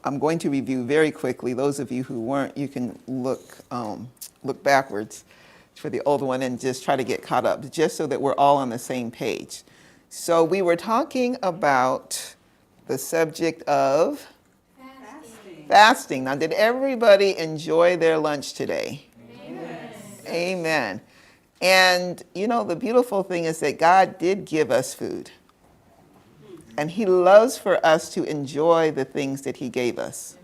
I'm going to review very quickly. Those of you who weren't, you can look backwards for the old one and just try to get caught up, just so that we're all on the same page. So we were talking about the subject of fasting. Now, did everybody enjoy their lunch today? Amen. Amen. And, you know, the beautiful thing is that God did give us food. And he loves for us to enjoy the things that he gave us.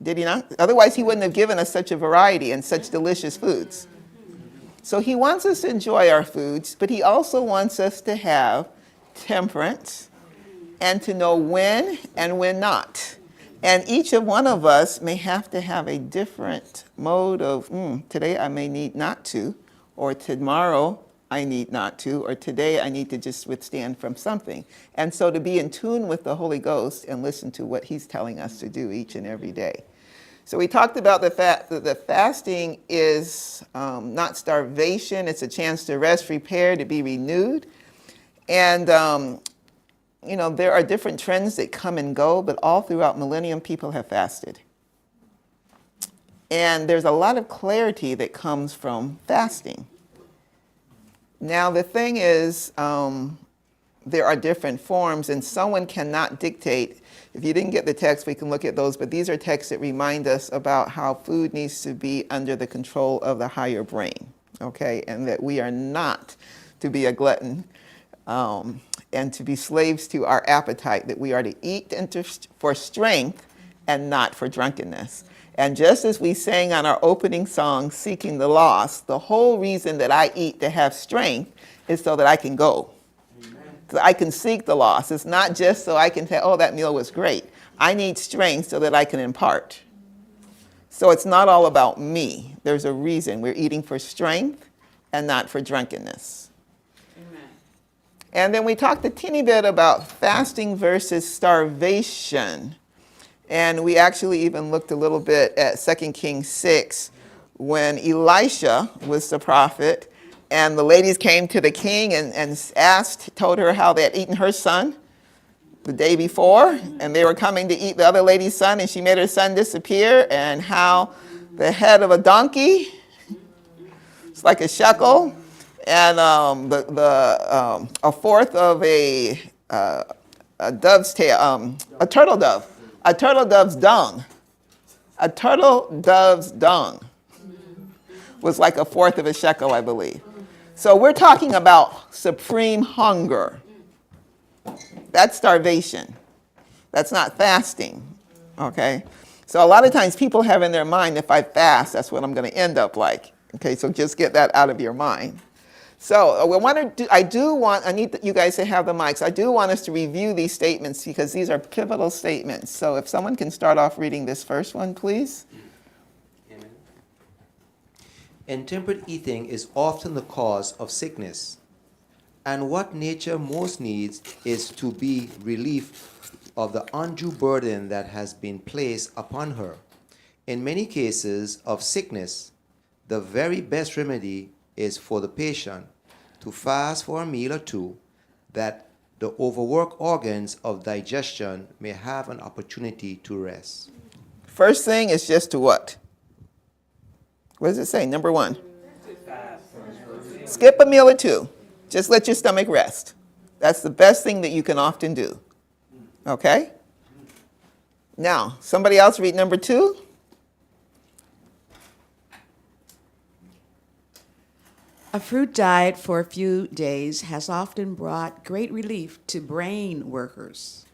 Did he not? Otherwise, he wouldn't have given us such a variety and such delicious foods. So he wants us to enjoy our foods, but he also wants us to have temperance and to know when and when not. And each of one of us may have to have a different mode of, today I may need not to, or tomorrow I need not to, or today I need to just withstand from something. And so to be in tune with the Holy Ghost and listen to what he's telling us to do each and every day. So we talked about the fact that the fasting is not starvation. It's a chance to rest, repair, to be renewed. And, you know, there are different trends that come and go, but all throughout millennium, people have fasted. And there's a lot of clarity that comes from fasting. Now, the thing is, there are different forms, and someone cannot dictate. If you didn't get the text, we can look at those, but these are texts that remind us about how food needs to be under the control of the higher brain, okay? And that we are not to be a glutton and to be slaves to our appetite, that we are to eat for strength and not for drunkenness. And just as we sang on our opening song, Seeking the Lost, the whole reason that I eat to have strength is so that I can go. So I can seek the lost. It's not just so I can say, oh, that meal was great. I need strength so that I can impart. So it's not all about me. There's a reason. We're eating for strength and not for drunkenness. Amen. And then we talked a teeny bit about fasting versus starvation. And we actually even looked a little bit at 2 Kings 6 when Elisha was the prophet. And the ladies came to the king and told her how they had eaten her son the day before. And they were coming to eat the other lady's son, and she made her son disappear. And how the head of a donkey, it's like a shekel, and a fourth of a dove's tail, a turtle dove's dung. A turtle dove's dung was like a fourth of a shekel, I believe. So we're talking about supreme hunger. That's starvation. That's not fasting, okay? So a lot of times people have in their mind, if I fast, that's what I'm going to end up like. Okay, so just get that out of your mind. So I need you guys to have the mics. I do want us to review these statements because these are pivotal statements. So if someone can start off reading this first one, please. Intemperate eating is often the cause of sickness, and what nature most needs is to be relief of the undue burden that has been placed upon her. In many cases of sickness, the very best remedy is for the patient to fast for a meal or two, that the overworked organs of digestion may have an opportunity to rest. First thing is just to what? What does it say? Number 1. Skip a meal or two. Just let your stomach rest. That's the best thing that you can often do. Okay? Now, somebody else read number 2. A fruit diet for a few days has often brought great relief to brain workers.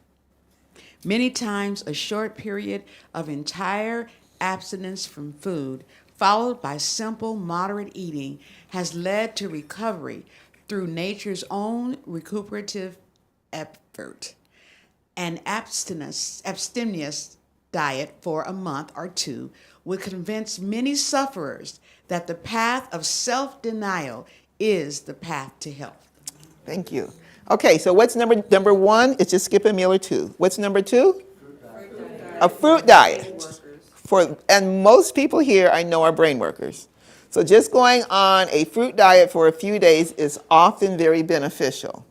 Many times, a short period of entire abstinence from food, followed by simple, moderate eating, has led to recovery through nature's own recuperative effort. An abstemious diet for a month or two would convince many sufferers that the path of self-denial is the path to health. Thank you. Okay, so what's number 1? It's just skip a meal or 2. What's number 2? A fruit diet. And most people here I know are brain workers. So just going on a fruit diet for a few days is often very beneficial.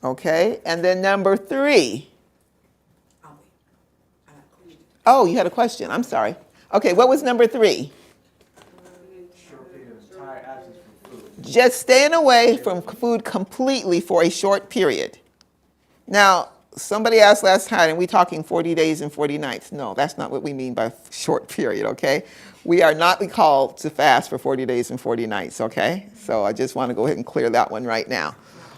Okay, and then number 3. Oh, you had a question. I'm sorry. Okay, what was number 3? Just staying away from food completely for a short period. Now, somebody asked last time, and we talking 40 days and 40 nights. No, that's not what we mean by short period, okay? We are not called to fast for 40 days and 40 nights, okay? So I just want to go ahead and clear that one right now.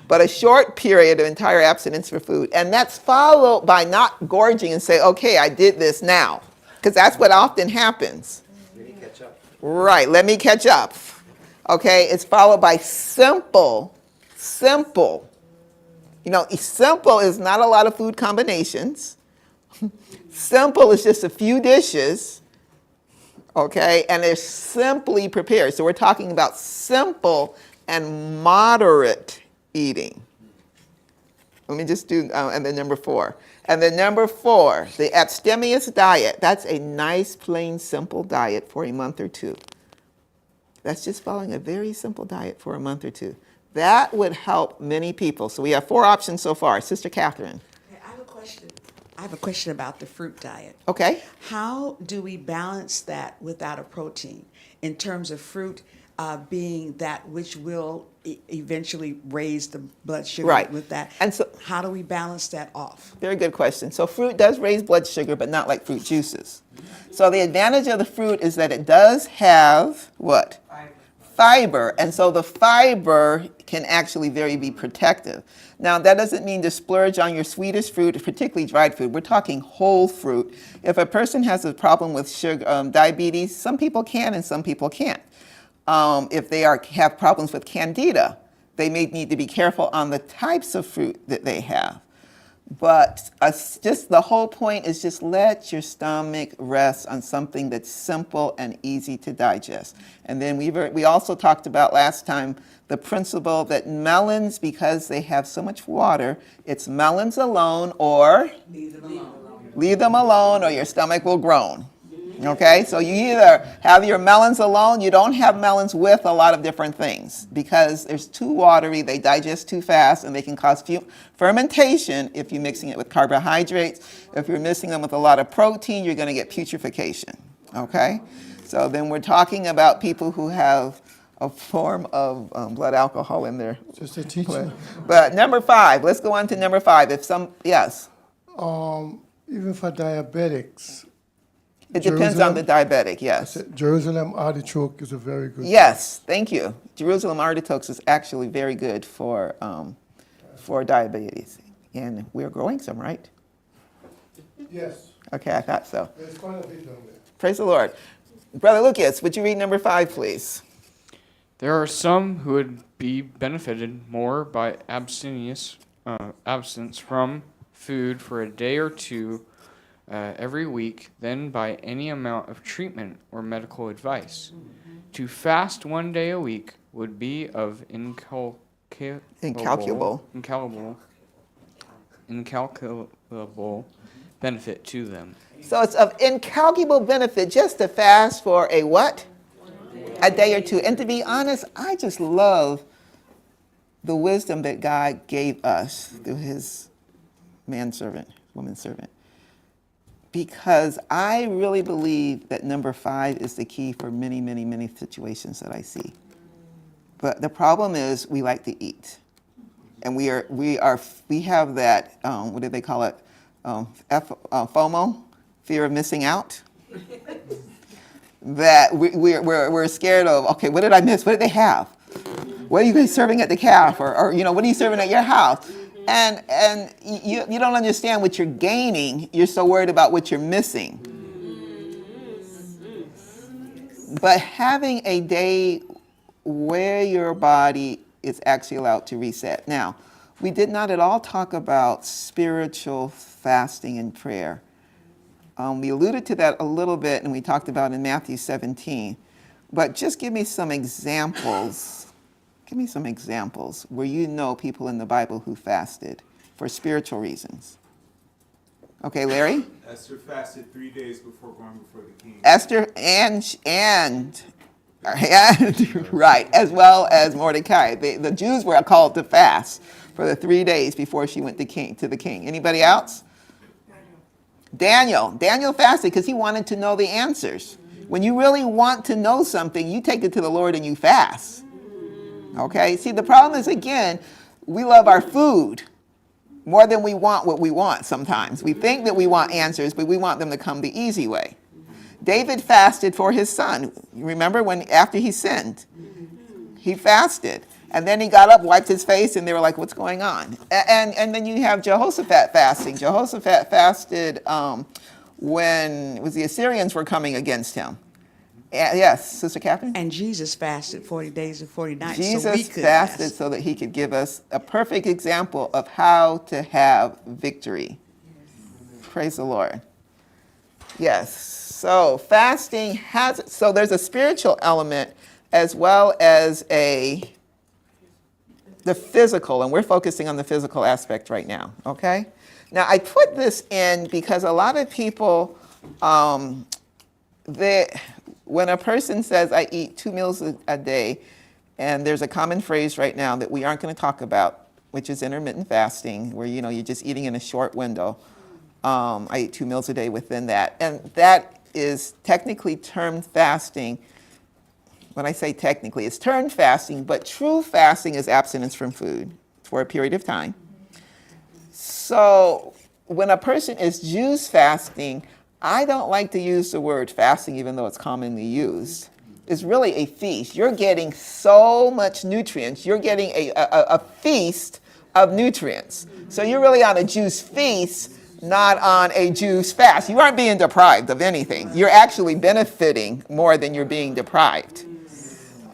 But a short period of entire abstinence for food, and that's followed by not gorging and say, okay, I did this now, because that's what often happens. Let me catch up. Right, let me catch up. Okay, it's followed by simple. You know, simple is not a lot of food combinations. Simple is just a few dishes, okay, and they're simply prepared. So we're talking about simple and moderate eating. Let me just do, and then number 4. And then number 4, the abstemious diet. That's a nice, plain, simple diet for a month or 2. That's just following a very simple diet for a month or 2. That would help many people. So we have 4 options so far. Sister Catherine. Okay, I have a question. I have a question about the fruit diet. Okay. How do we balance that without a protein in terms of fruit being that which will eventually raise the blood sugar Right. with that? And so, how do we balance that off? very good question. So fruit does raise blood sugar, but not like fruit juices. So the advantage of the fruit is that it does have what? Fiber. And so the fiber can actually be protective. Now, that doesn't mean to splurge on your sweetest fruit, particularly dried fruit. We're talking whole fruit. If a person has a problem with sugar, diabetes, some people can and some people can't. If they have problems with candida, they may need to be careful on the types of fruit that they have. But just the whole point is just let your stomach rest on something that's simple and easy to digest. And then we also talked about last time the principle that melons, because they have so much water, it's melons alone or leave them alone or your stomach will groan. Okay, so you either have your melons alone, you don't have melons with a lot of different things because they're too watery, they digest too fast, and they can cause fermentation if you're mixing it with carbohydrates. If you're mixing them with a lot of protein, you're going to get putrefaction. Okay, so then we're talking about people who have a form of blood alcohol in their Just a teaching. But number 5, let's go on to number 5. Yes. Even for diabetics, It depends on the diabetic, yes. Jerusalem artichoke is a very good. Yes, thank you. Jerusalem artichokes is actually very good for diabetes. And we're growing some, right? Yes, Okay, I thought so. there's quite a bit down there. Praise the Lord. Brother Lucas, would you read number 5, please? There are some who would be benefited more by abstinence from food for a day or 2 every week than by any amount of treatment or medical advice. To fast 1 day a week would be of incalculable benefit to them. So it's of incalculable benefit just to fast for a what? A day or 2. And to be honest, I just love the wisdom that God gave us through his manservant, woman servant. Because I really believe that number 5 is the key for many, many, many situations that I see. But the problem is we like to eat. And we have that, what do they call it? FOMO, fear of missing out. That we're scared of, okay, what did I miss? What did they have? What are you guys serving at the calf? Or what are you serving at your house? And you don't understand what you're gaining. You're so worried about what you're missing. But having a day where your body is actually allowed to reset. Now, we did not at all talk about spiritual fasting and prayer. We alluded to that a little bit, and we talked about in Matthew 17. But just give me some examples. Give me some examples where you know people in the Bible who fasted for spiritual reasons. Okay, Larry? Esther fasted 3 days before going before the king. Esther and right, as well as Mordecai. The Jews were called to fast for the 3 days before she went to the king. Anybody else? Daniel fasted because he wanted to know the answers. When you really want to know something, you take it to the Lord and you fast. Okay? See, the problem is, again, we love our food more than we want what we want sometimes. We think that we want answers, but we want them to come the easy way. David fasted for his son. You remember when after he sinned? He fasted. And then he got up, wiped his face, and they were like, what's going on? And then you have Jehoshaphat fasting. Jehoshaphat fasted when the Assyrians were coming against him. Yes, Sister Catherine? And Jesus fasted 40 days and 40 nights. Jesus so we could fasted fast. so that he could give us a perfect example of how to have victory. Praise the Lord. Yes, so fasting so there's a spiritual element as well as the physical, and we're focusing on the physical aspect right now, okay? Now, I put this in because a lot of people, when a person says, I eat 2 meals a day, and there's a common phrase right now that we aren't going to talk about, which is intermittent fasting, where, you're just eating in a short window. I eat 2 meals a day within that. And that is technically termed fasting. When I say technically, it's termed fasting, but true fasting is abstinence from food for a period of time. So when a person is juice fasting, I don't like to use the word fasting, even though it's commonly used. It's really a feast. You're getting so much nutrients. You're getting a feast of nutrients. So you're really on a juice feast, not on a juice fast. You aren't being deprived of anything. You're actually benefiting more than you're being deprived.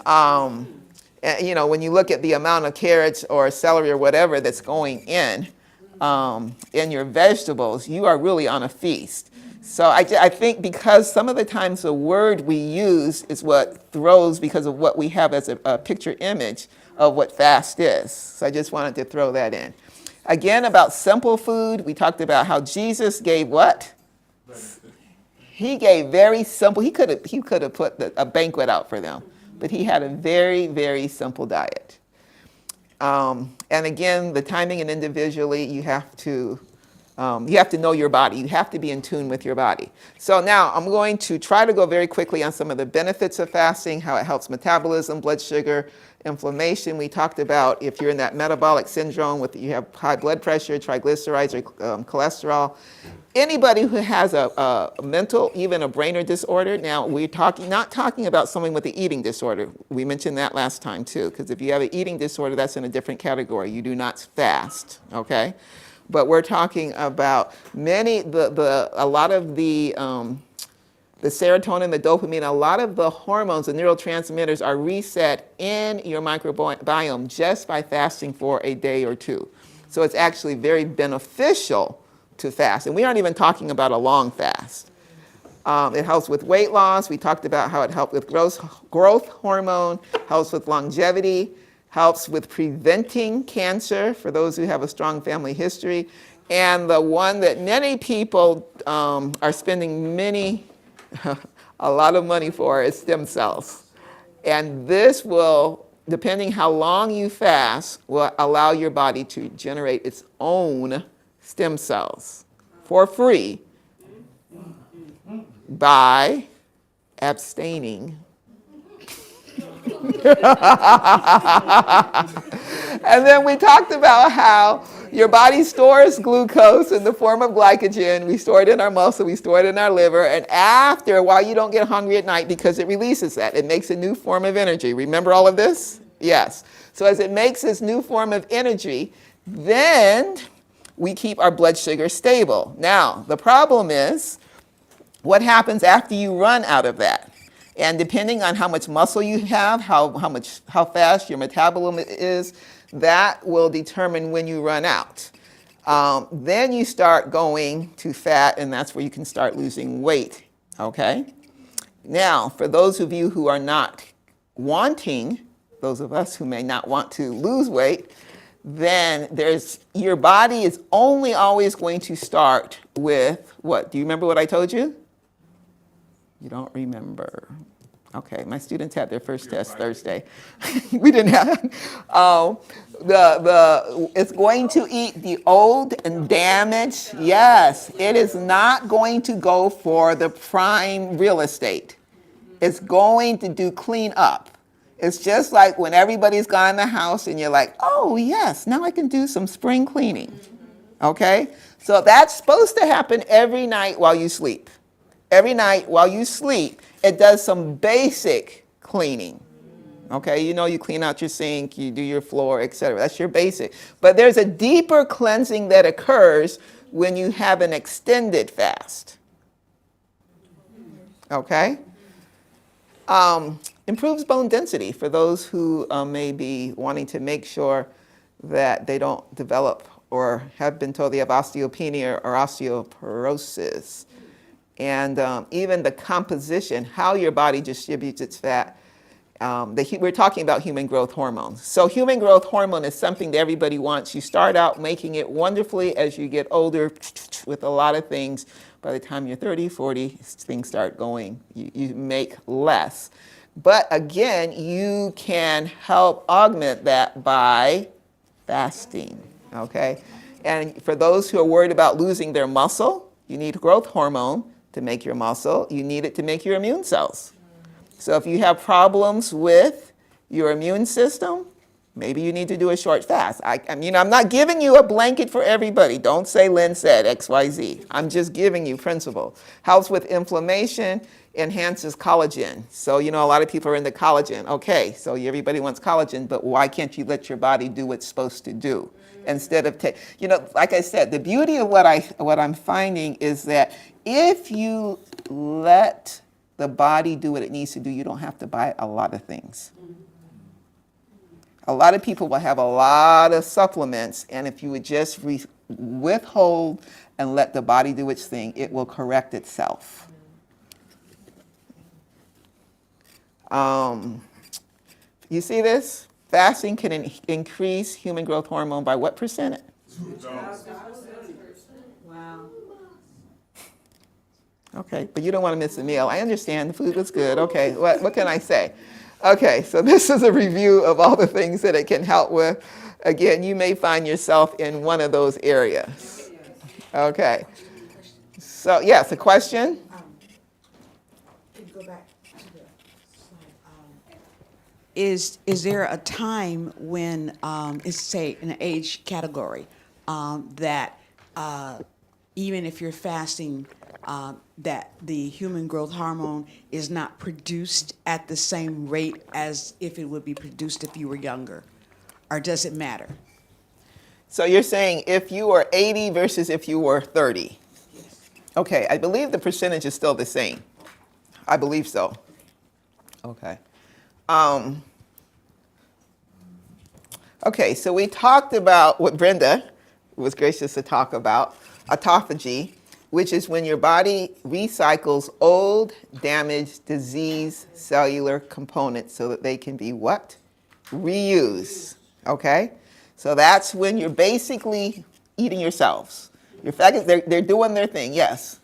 When you look at the amount of carrots or celery or whatever that's going in your vegetables, you are really on a feast. So I think because some of the times the word we use is what throws because of what we have as a picture image of what fast is. So I just wanted to throw that in. Again, about simple food, we talked about how Jesus gave what? He gave very simple. He could have put a banquet out for them, but he had a very, very simple diet. And again, the timing and individually, you have to know your body. You have to be in tune with your body. So now I'm going to try to go very quickly on some of the benefits of fasting, how it helps metabolism, blood sugar, inflammation. We talked about if you're in that metabolic syndrome you have high blood pressure, triglycerides, or cholesterol. Anybody who has a mental, even a brain or disorder, now we're not talking about someone with an eating disorder. We mentioned that last time too, because if you have an eating disorder, that's in a different category. You do not fast, okay? But we're talking about a lot of the serotonin, the dopamine, a lot of the hormones, the neurotransmitters are reset in your microbiome just by fasting for a day or two. So it's actually very beneficial to fast. And we aren't even talking about a long fast. It helps with weight loss. We talked about how it helped with growth hormone, helps with longevity, helps with preventing cancer for those who have a strong family history. And the one that many people are spending a lot of money for is stem cells. And this will, depending how long you fast, will allow your body to generate its own stem cells for free by abstaining. And then we talked about how your body stores glucose in the form of glycogen. We store it in our muscle, we store it in our liver, and after a while you don't get hungry at night because it releases that. It makes a new form of energy. Remember all of this? Yes. So as it makes this new form of energy, then we keep our blood sugar stable. Now, the problem is, what happens after you run out of that? And depending on how much muscle you have, how fast your metabolism is, that will determine when you run out. Then you start going to fat, and that's where you can start losing weight, okay? Now, for those of you who are not wanting, those of us who may not want to lose weight, then your body is only always going to start with what? Do you remember what I told you? You don't remember. Okay, my students had their first test Thursday. We didn't have, it's going to eat the old and damaged. Yes, it is not going to go for the prime real estate. It's going to do clean up. It's just like when everybody's gone in the house and you're like, oh yes, now I can do some spring cleaning. Okay? So that's supposed to happen every night while you sleep. Every night while you sleep, it does some basic cleaning. Okay, you know, you clean out your sink, you do your floor, etc. That's your basic. But there's a deeper cleansing that occurs when you have an extended fast. Okay? Improves bone density for those who may be wanting to make sure that they don't develop or have been told they have osteopenia or osteoporosis. And even the composition, how your body distributes its fat. We're talking about human growth hormones. So human growth hormone is something that everybody wants. You start out making it wonderfully as you get older with a lot of things. By the time you're 30, 40, things start going. You make less. But again, you can help augment that by fasting, okay? And for those who are worried about losing their muscle, you need growth hormone to make your muscle. You need it to make your immune cells. So if you have problems with your immune system, maybe you need to do a short fast. I mean, I'm not giving you a blanket for everybody. Don't say Lynn said XYZ. I'm just giving you principle. Helps with inflammation, enhances collagen. So, you know, a lot of people are into collagen. Okay, so everybody wants collagen, but why can't you let your body do what it's supposed to do? Instead of, you know, like I said, the beauty of what I'm finding is that if you let the body do what it needs to do, you don't have to buy a lot of things. A lot of people will have a lot of supplements, and if you would just withhold and let the body do its thing, it will correct itself. You see this? Fasting can increase human growth hormone by what percent? Wow. Okay, but you don't want to miss a meal. I understand the food was good. Okay, what can I say? Okay, so this is a review of all the things that it can help with. Again, you may find yourself in one of those areas. Okay. So, yes, a question? Can you go back to the slide? Is there a time when, it's say in an age category, that even if you're fasting, that the human growth hormone is not produced at the same rate as if it would be produced if you were younger? Or does it matter? So you're saying if you were 80 versus if you were 30? Yes. Okay, I believe the percentage is still the same. I believe so. Okay. Okay, so we talked about what Brenda was gracious to talk about, autophagy, which is when your body recycles old, damaged, diseased cellular components so that they can be what? Reused, okay? So that's when you're basically eating yourselves. They're doing their thing, yes.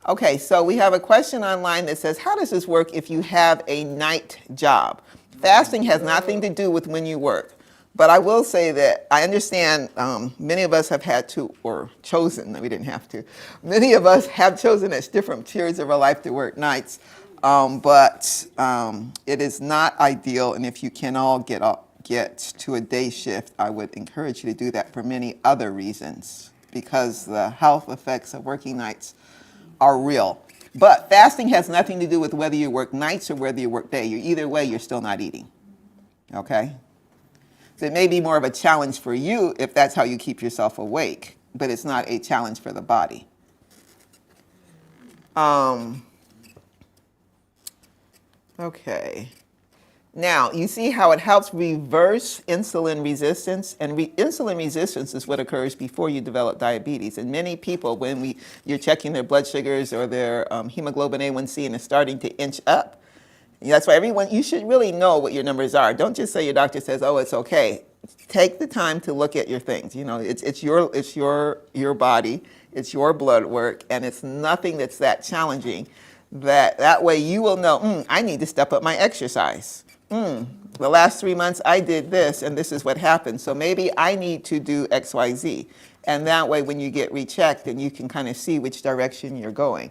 Okay, so we have a question online that says, how does this work if you have a night job? Fasting has nothing to do with when you work. But I will say that I understand many of us have had to, or chosen, we didn't have to, many of us have chosen at different periods of our life to work nights, but it is not ideal, and if you can all get to a day shift, I would encourage you to do that for many other reasons, because the health effects of working nights are real. But fasting has nothing to do with whether you work nights or whether you work day. Either way, you're still not eating, okay? So it may be more of a challenge for you if that's how you keep yourself awake, but it's not a challenge for the body. Okay. Now, you see how it helps reverse insulin resistance? And insulin resistance is what occurs before you develop diabetes. And many people, when you're checking their blood sugars or their hemoglobin A1C and it's starting to inch up, that's why you should really know what your numbers are. Don't just say your doctor says, oh, it's okay. Take the time to look at your things. You know, it's your body, it's your blood work, and it's nothing that's that challenging That way you will know, I need to step up my exercise. The last 3 months I did this and this is what happened. So maybe I need to do X, Y, Z. And that way when you get rechecked, then you can kind of see which direction you're going.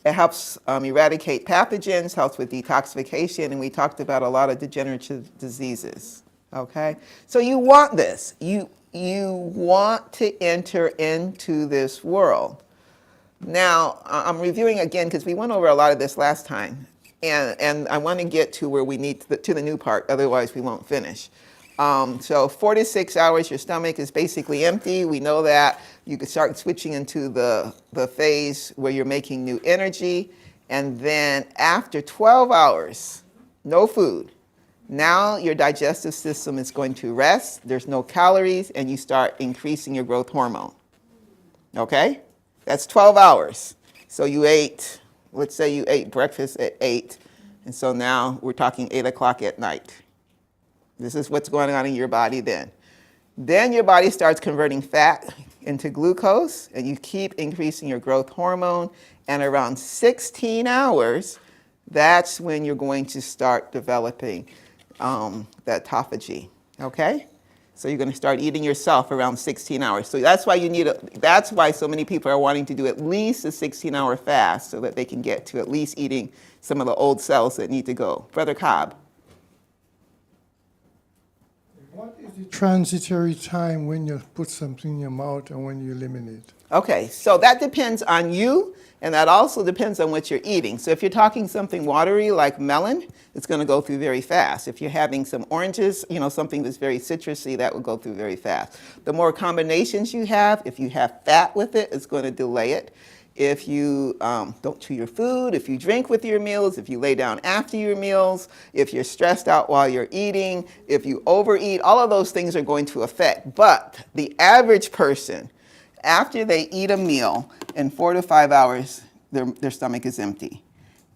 It helps eradicate pathogens, helps with detoxification, and we talked about a lot of degenerative diseases. Okay? So you want this. You want to enter into this world. Now, I'm reviewing again because we went over a lot of this last time. And I want to get to where we need to the new part, otherwise we won't finish. So 4 to 6 hours, your stomach is basically empty. We know that. You can start switching into the phase where you're making new energy. And then after 12 hours, no food. Now your digestive system is going to rest. There's no calories, and you start increasing your growth hormone. Okay? That's 12 hours. So you ate, let's say you ate breakfast at 8, and so now we're talking 8 o'clock at night. This is what's going on in your body then. Then your body starts converting fat into glucose, and you keep increasing your growth hormone, and around 16 hours, that's when you're going to start developing that autophagy, okay? So you're going to start eating yourself around 16 hours. So that's why that's why so many people are wanting to do at least a 16-hour fast so that they can get to at least eating some of the old cells that need to go. Brother Cobb. What is the transitory time when you put something in your mouth and when you eliminate? Okay, so that depends on you, and that also depends on what you're eating. So if you're talking something watery like melon, it's going to go through very fast. If you're having some oranges, something that's very citrusy, that will go through very fast. The more combinations you have, if you have fat with it, it's going to delay it. If you don't chew your food, if you drink with your meals, if you lay down after your meals, if you're stressed out while you're eating, if you overeat, all of those things are going to affect. But the average person, after they eat a meal, in 4 to 5 hours, their stomach is empty.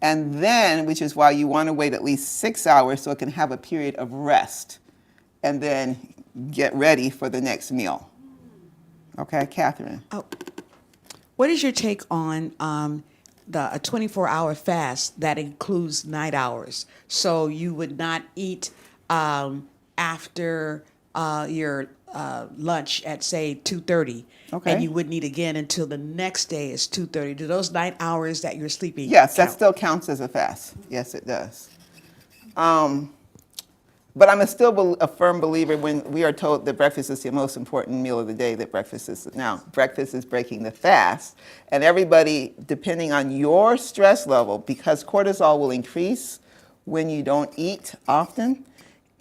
And then, which is why you want to wait at least 6 hours so it can have a period of rest, and then get ready for the next meal. Okay, Catherine? Oh. What is your take on a 24-hour fast that includes night hours? So you would not eat after your lunch at, say, 2:30, Okay. and you wouldn't eat again until the next day is 2:30. Do those 9 hours that you're sleeping Yes, that count? still counts as a fast. Yes, it does. But I'm still a firm believer when we are told that breakfast is the most important meal of the day, that breakfast is. Now, breakfast is breaking the fast. And everybody, depending on your stress level, because cortisol will increase when you don't eat often.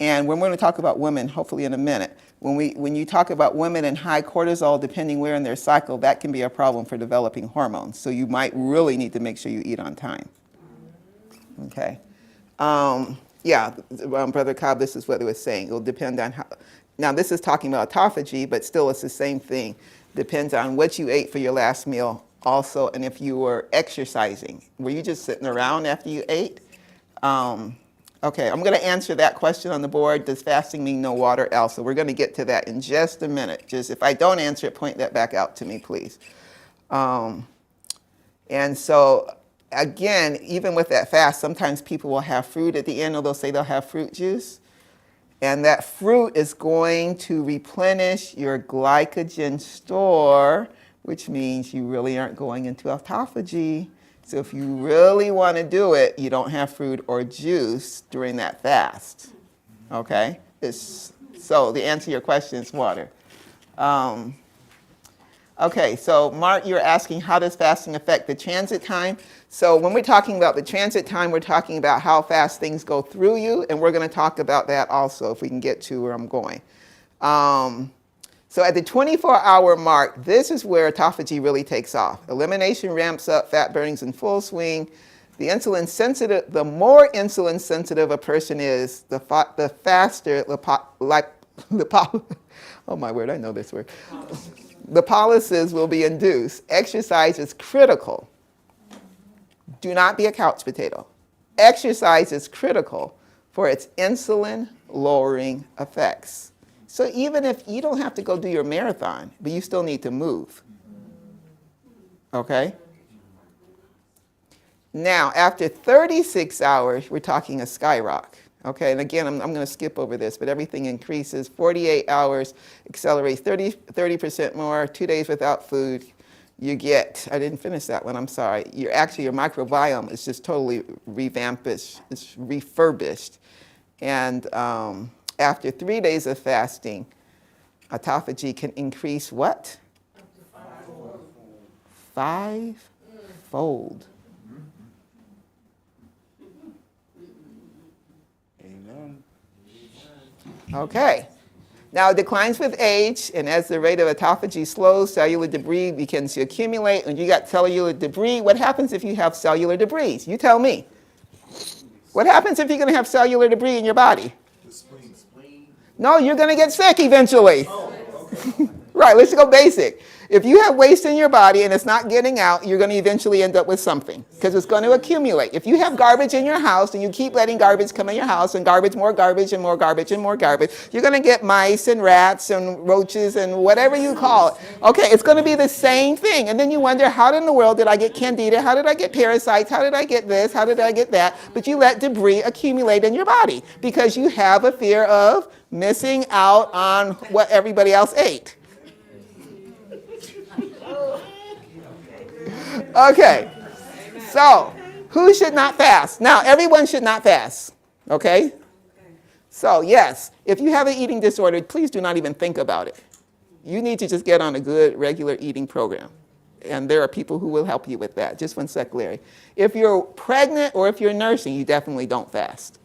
And we're going to talk about women, hopefully in a minute. When you talk about women and high cortisol, depending where in their cycle, that can be a problem for developing hormones. So you might really need to make sure you eat on time. Okay. Brother Cobb, this is what it was saying. It will depend on how. Now, this is talking about autophagy, but still it's the same thing. Depends on what you ate for your last meal also, and if you were exercising. Were you just sitting around after you ate? Okay, I'm going to answer that question on the board. Does fasting mean no water, Elsa? We're going to get to that in just a minute. Just if I don't answer it, point that back out to me, please. And so, again, even with that fast, sometimes people will have fruit at the end, or they'll say they'll have fruit juice. And that fruit is going to replenish your glycogen store, which means you really aren't going into autophagy. So if you really want to do it, you don't have fruit or juice during that fast. Okay? So the answer to your question is water. Okay, so Mark, you're asking how does fasting affect the transit time? So when we're talking about the transit time, we're talking about how fast things go through you, and we're going to talk about that also if we can get to where I'm going. So at the 24-hour mark, this is where autophagy really takes off. Elimination ramps up, fat burning's in full swing. The more insulin sensitive a person is, the faster oh my word, I know this word. Lipolysis will be induced. Exercise is critical. Do not be a couch potato. Exercise is critical for its insulin lowering effects. So even if you don't have to go do your marathon, but you still need to move. Okay? Now, after 36 hours, we're talking a skyrocket. Okay, and again, I'm going to skip over this, but everything increases. 48 hours accelerates 30% more. 2 days without food, you get, I didn't finish that one, I'm sorry. Your microbiome is just totally revamped, it's refurbished. And after 3 days of fasting, autophagy can increase what? Five-fold. Amen. Okay. Now it declines with age, and as the rate of autophagy slows, cellular debris begins to accumulate. When you got cellular debris, what happens if you have cellular debris? You tell me. What happens if you're going to have cellular debris in your body? The spleen. No, you're going to get sick eventually. Right, let's go basic. If you have waste in your body and it's not getting out, you're going to eventually end up with something because it's going to accumulate. If you have garbage in your house and you keep letting garbage come in your house and garbage, more garbage and more garbage and more garbage, you're going to get mice and rats and roaches and whatever you call it. Okay, it's going to be the same thing. And then you wonder, how in the world did I get candida? How did I get parasites? How did I get this? How did I get that? But you let debris accumulate in your body because you have a fear of missing out on what everybody else ate. Okay, so who should not fast? Now, everyone should not fast, okay? So, yes, if you have an eating disorder, please do not even think about it. You need to just get on a good, regular eating program. And there are people who will help you with that. Just one sec, Larry. If you're pregnant or if you're nursing, you definitely don't fast,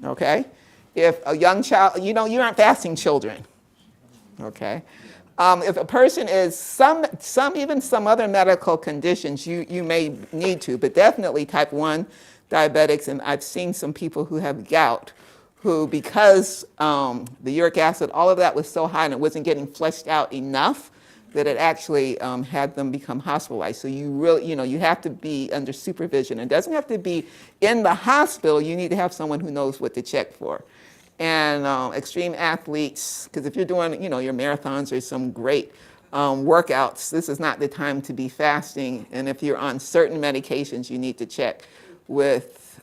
okay? If a young child, you aren't fasting children, okay? If a person is even some other medical conditions, you may need to, but definitely type 1 diabetics, and I've seen some people who have gout, who because the uric acid, all of that was so high and it wasn't getting flushed out enough that it actually had them become hospitalized. So you really, you have to be under supervision. It doesn't have to be in the hospital. You need to have someone who knows what to check for. And extreme athletes, because if you're doing, your marathons or some great workouts, this is not the time to be fasting. And if you're on certain medications, you need to check with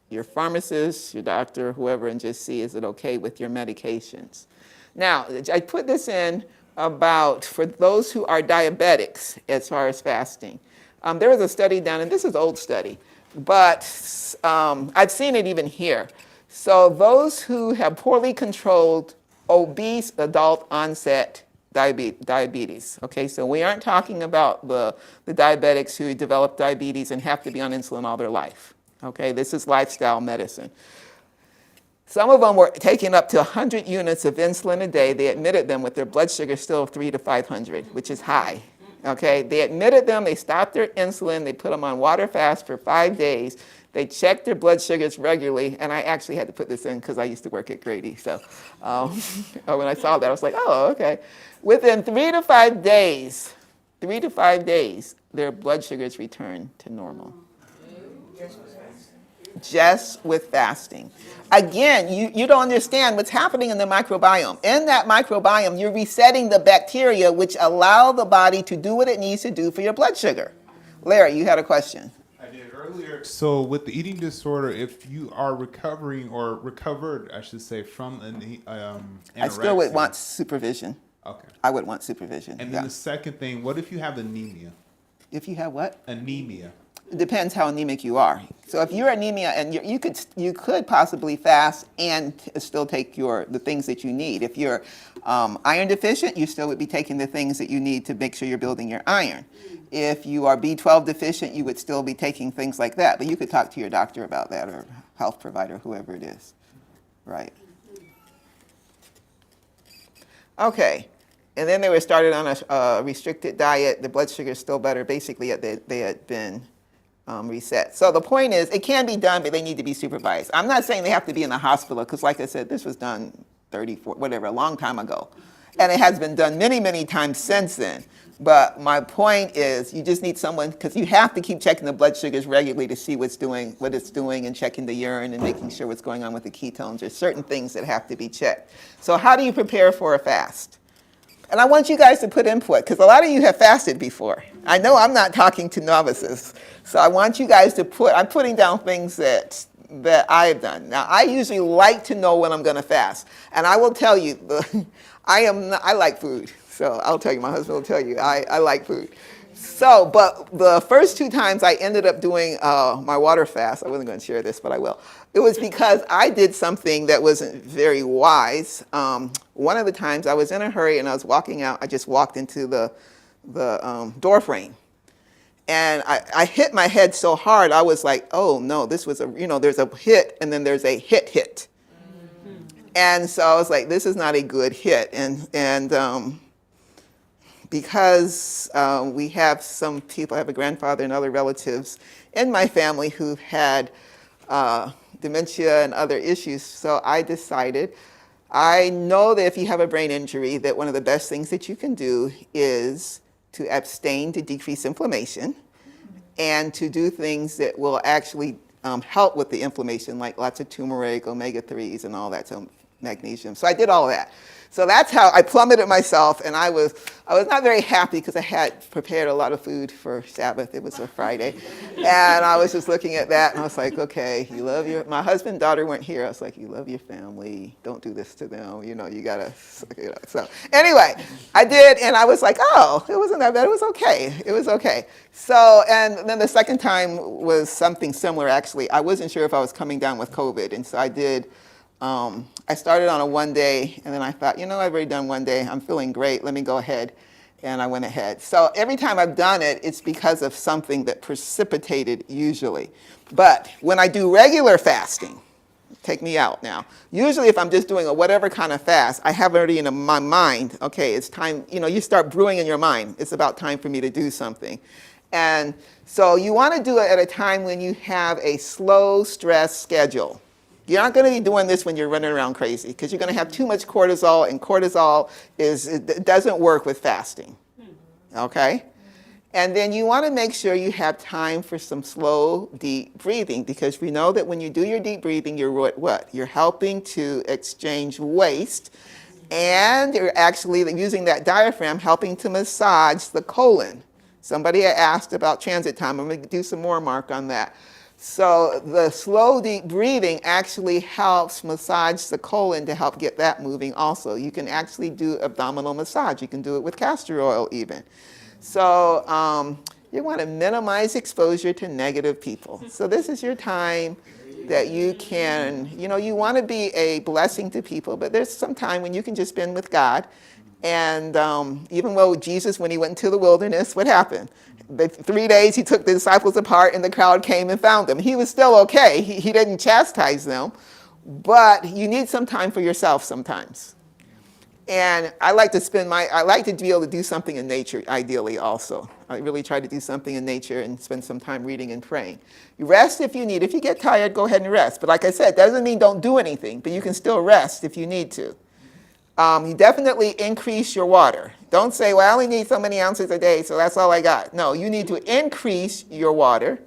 your pharmacist, your doctor, whoever, and just see, is it okay with your medications? Now, I put this in about for those who are diabetics as far as fasting. There was a study done, and this is an old study, but I've seen it even here. So those who have poorly controlled obese adult onset diabetes, okay, so we aren't talking about the diabetics who develop diabetes and have to be on insulin all their life, okay, this is lifestyle medicine. Some of them were taking up to 100 units of insulin a day. They admitted them with their blood sugar still 300 to 500, which is high, okay, they admitted them, they stopped their insulin, they put them on water fast for 5 days. They checked their blood sugars regularly, and I actually had to put this in because I used to work at Grady. So when I saw that, I was like, oh, okay. Within 3 to 5 days, their blood sugars returned to normal. Just with fasting. Again, you don't understand what's happening in the microbiome. In that microbiome, you're resetting the bacteria which allow the body to do what it needs to do for your blood sugar. Larry, you had a question. Earlier, so with the eating disorder, if you are recovering or recovered, I should say, from an anorexia. I still would want supervision. Okay. I would want supervision. And then the second thing, what if you have anemia? If you have what? Anemia. It depends how anemic you are. So if you're anemia, and you could possibly fast and still take the things that you need. If you're iron deficient, you still would be taking the things that you need to make sure you're building your iron. If you are B12 deficient, you would still be taking things like that. But you could talk to your doctor about that, or health provider, whoever it is. Right. Okay. And then they were started on a restricted diet. The blood sugar is still better. Basically, they had been reset. So the point is, it can be done, but they need to be supervised. I'm not saying they have to be in the hospital, because like I said, this was done 34, whatever, a long time ago. And it has been done many, many times since then. But my point is, you just need someone, because you have to keep checking the blood sugars regularly to see what it's doing, and checking the urine and making sure what's going on with the ketones. There's certain things that have to be checked. So how do you prepare for a fast? And I want you guys to put input, because a lot of you have fasted before. I know I'm not talking to novices. So I want you guys to I'm putting down things that I've done. Now, I usually like to know when I'm going to fast. And I will tell you, I like food. So I'll tell you, my husband will tell you, I like food. So, but the first 2 times I ended up doing my water fast. I wasn't going to share this, but I will. It was because I did something that wasn't very wise. One of the times I was in a hurry and I was walking out. I just walked into the door frame. And I hit my head so hard, I was like, oh no, this was there's a hit and then there's a hit. And so I was like, this is not a good hit. And because we have some people, I have a grandfather and other relatives in my family who've had dementia and other issues. So I decided, I know that if you have a brain injury, that one of the best things that you can do is to abstain to decrease inflammation and to do things that will actually help with the inflammation, like lots of turmeric, omega-3s and all that, so magnesium. So I did all of that. So that's how I plummeted myself, and I was not very happy because I had prepared a lot of food for Sabbath. It was a Friday, and I was just looking at that, and I was like, okay, my husband and daughter weren't here. I was like, you love your family. Don't do this to them. You gotta. So anyway, I did, and I was like, oh, it wasn't that bad. It was okay. It was okay. So, and then the second time was something similar. Actually, I wasn't sure if I was coming down with COVID, and so I did. I started on a 1 day, and then I thought, I've already done 1 day. I'm feeling great. Let me go ahead. And I went ahead. So every time I've done it, it's because of something that precipitated usually. But when I do regular fasting, take me out now. Usually if I'm just doing a whatever kind of fast, I have already in my mind, okay, it's time, you start brewing in your mind. It's about time for me to do something. And so you want to do it at a time when you have a slow stress schedule. You're not going to be doing this when you're running around crazy, because you're going to have too much cortisol, and cortisol it doesn't work with fasting. Okay? And then you want to make sure you have time for some slow, deep breathing, because we know that when you do your deep breathing, you're what? You're helping to exchange waste, and you're actually using that diaphragm, helping to massage the colon. Somebody had asked about transit time. I'm going to do some more mark on that. So the slow, deep breathing actually helps massage the colon to help get that moving also. You can actually do abdominal massage. You can do it with castor oil even. So you want to minimize exposure to negative people. So this is your time that you can, you want to be a blessing to people, but there's some time when you can just spend with God. And even though Jesus, when he went into the wilderness, what happened? The 3 days he took the disciples apart and the crowd came and found him. He was still okay. He didn't chastise them, but you need some time for yourself sometimes. And I like to be able to do something in nature, ideally also. I really try to do something in nature and spend some time reading and praying. You rest if you need. If you get tired, go ahead and rest. But like I said, that doesn't mean don't do anything, but you can still rest if you need to. You definitely increase your water. Don't say, well, I only need so many ounces a day, so that's all I got. No, you need to increase your water.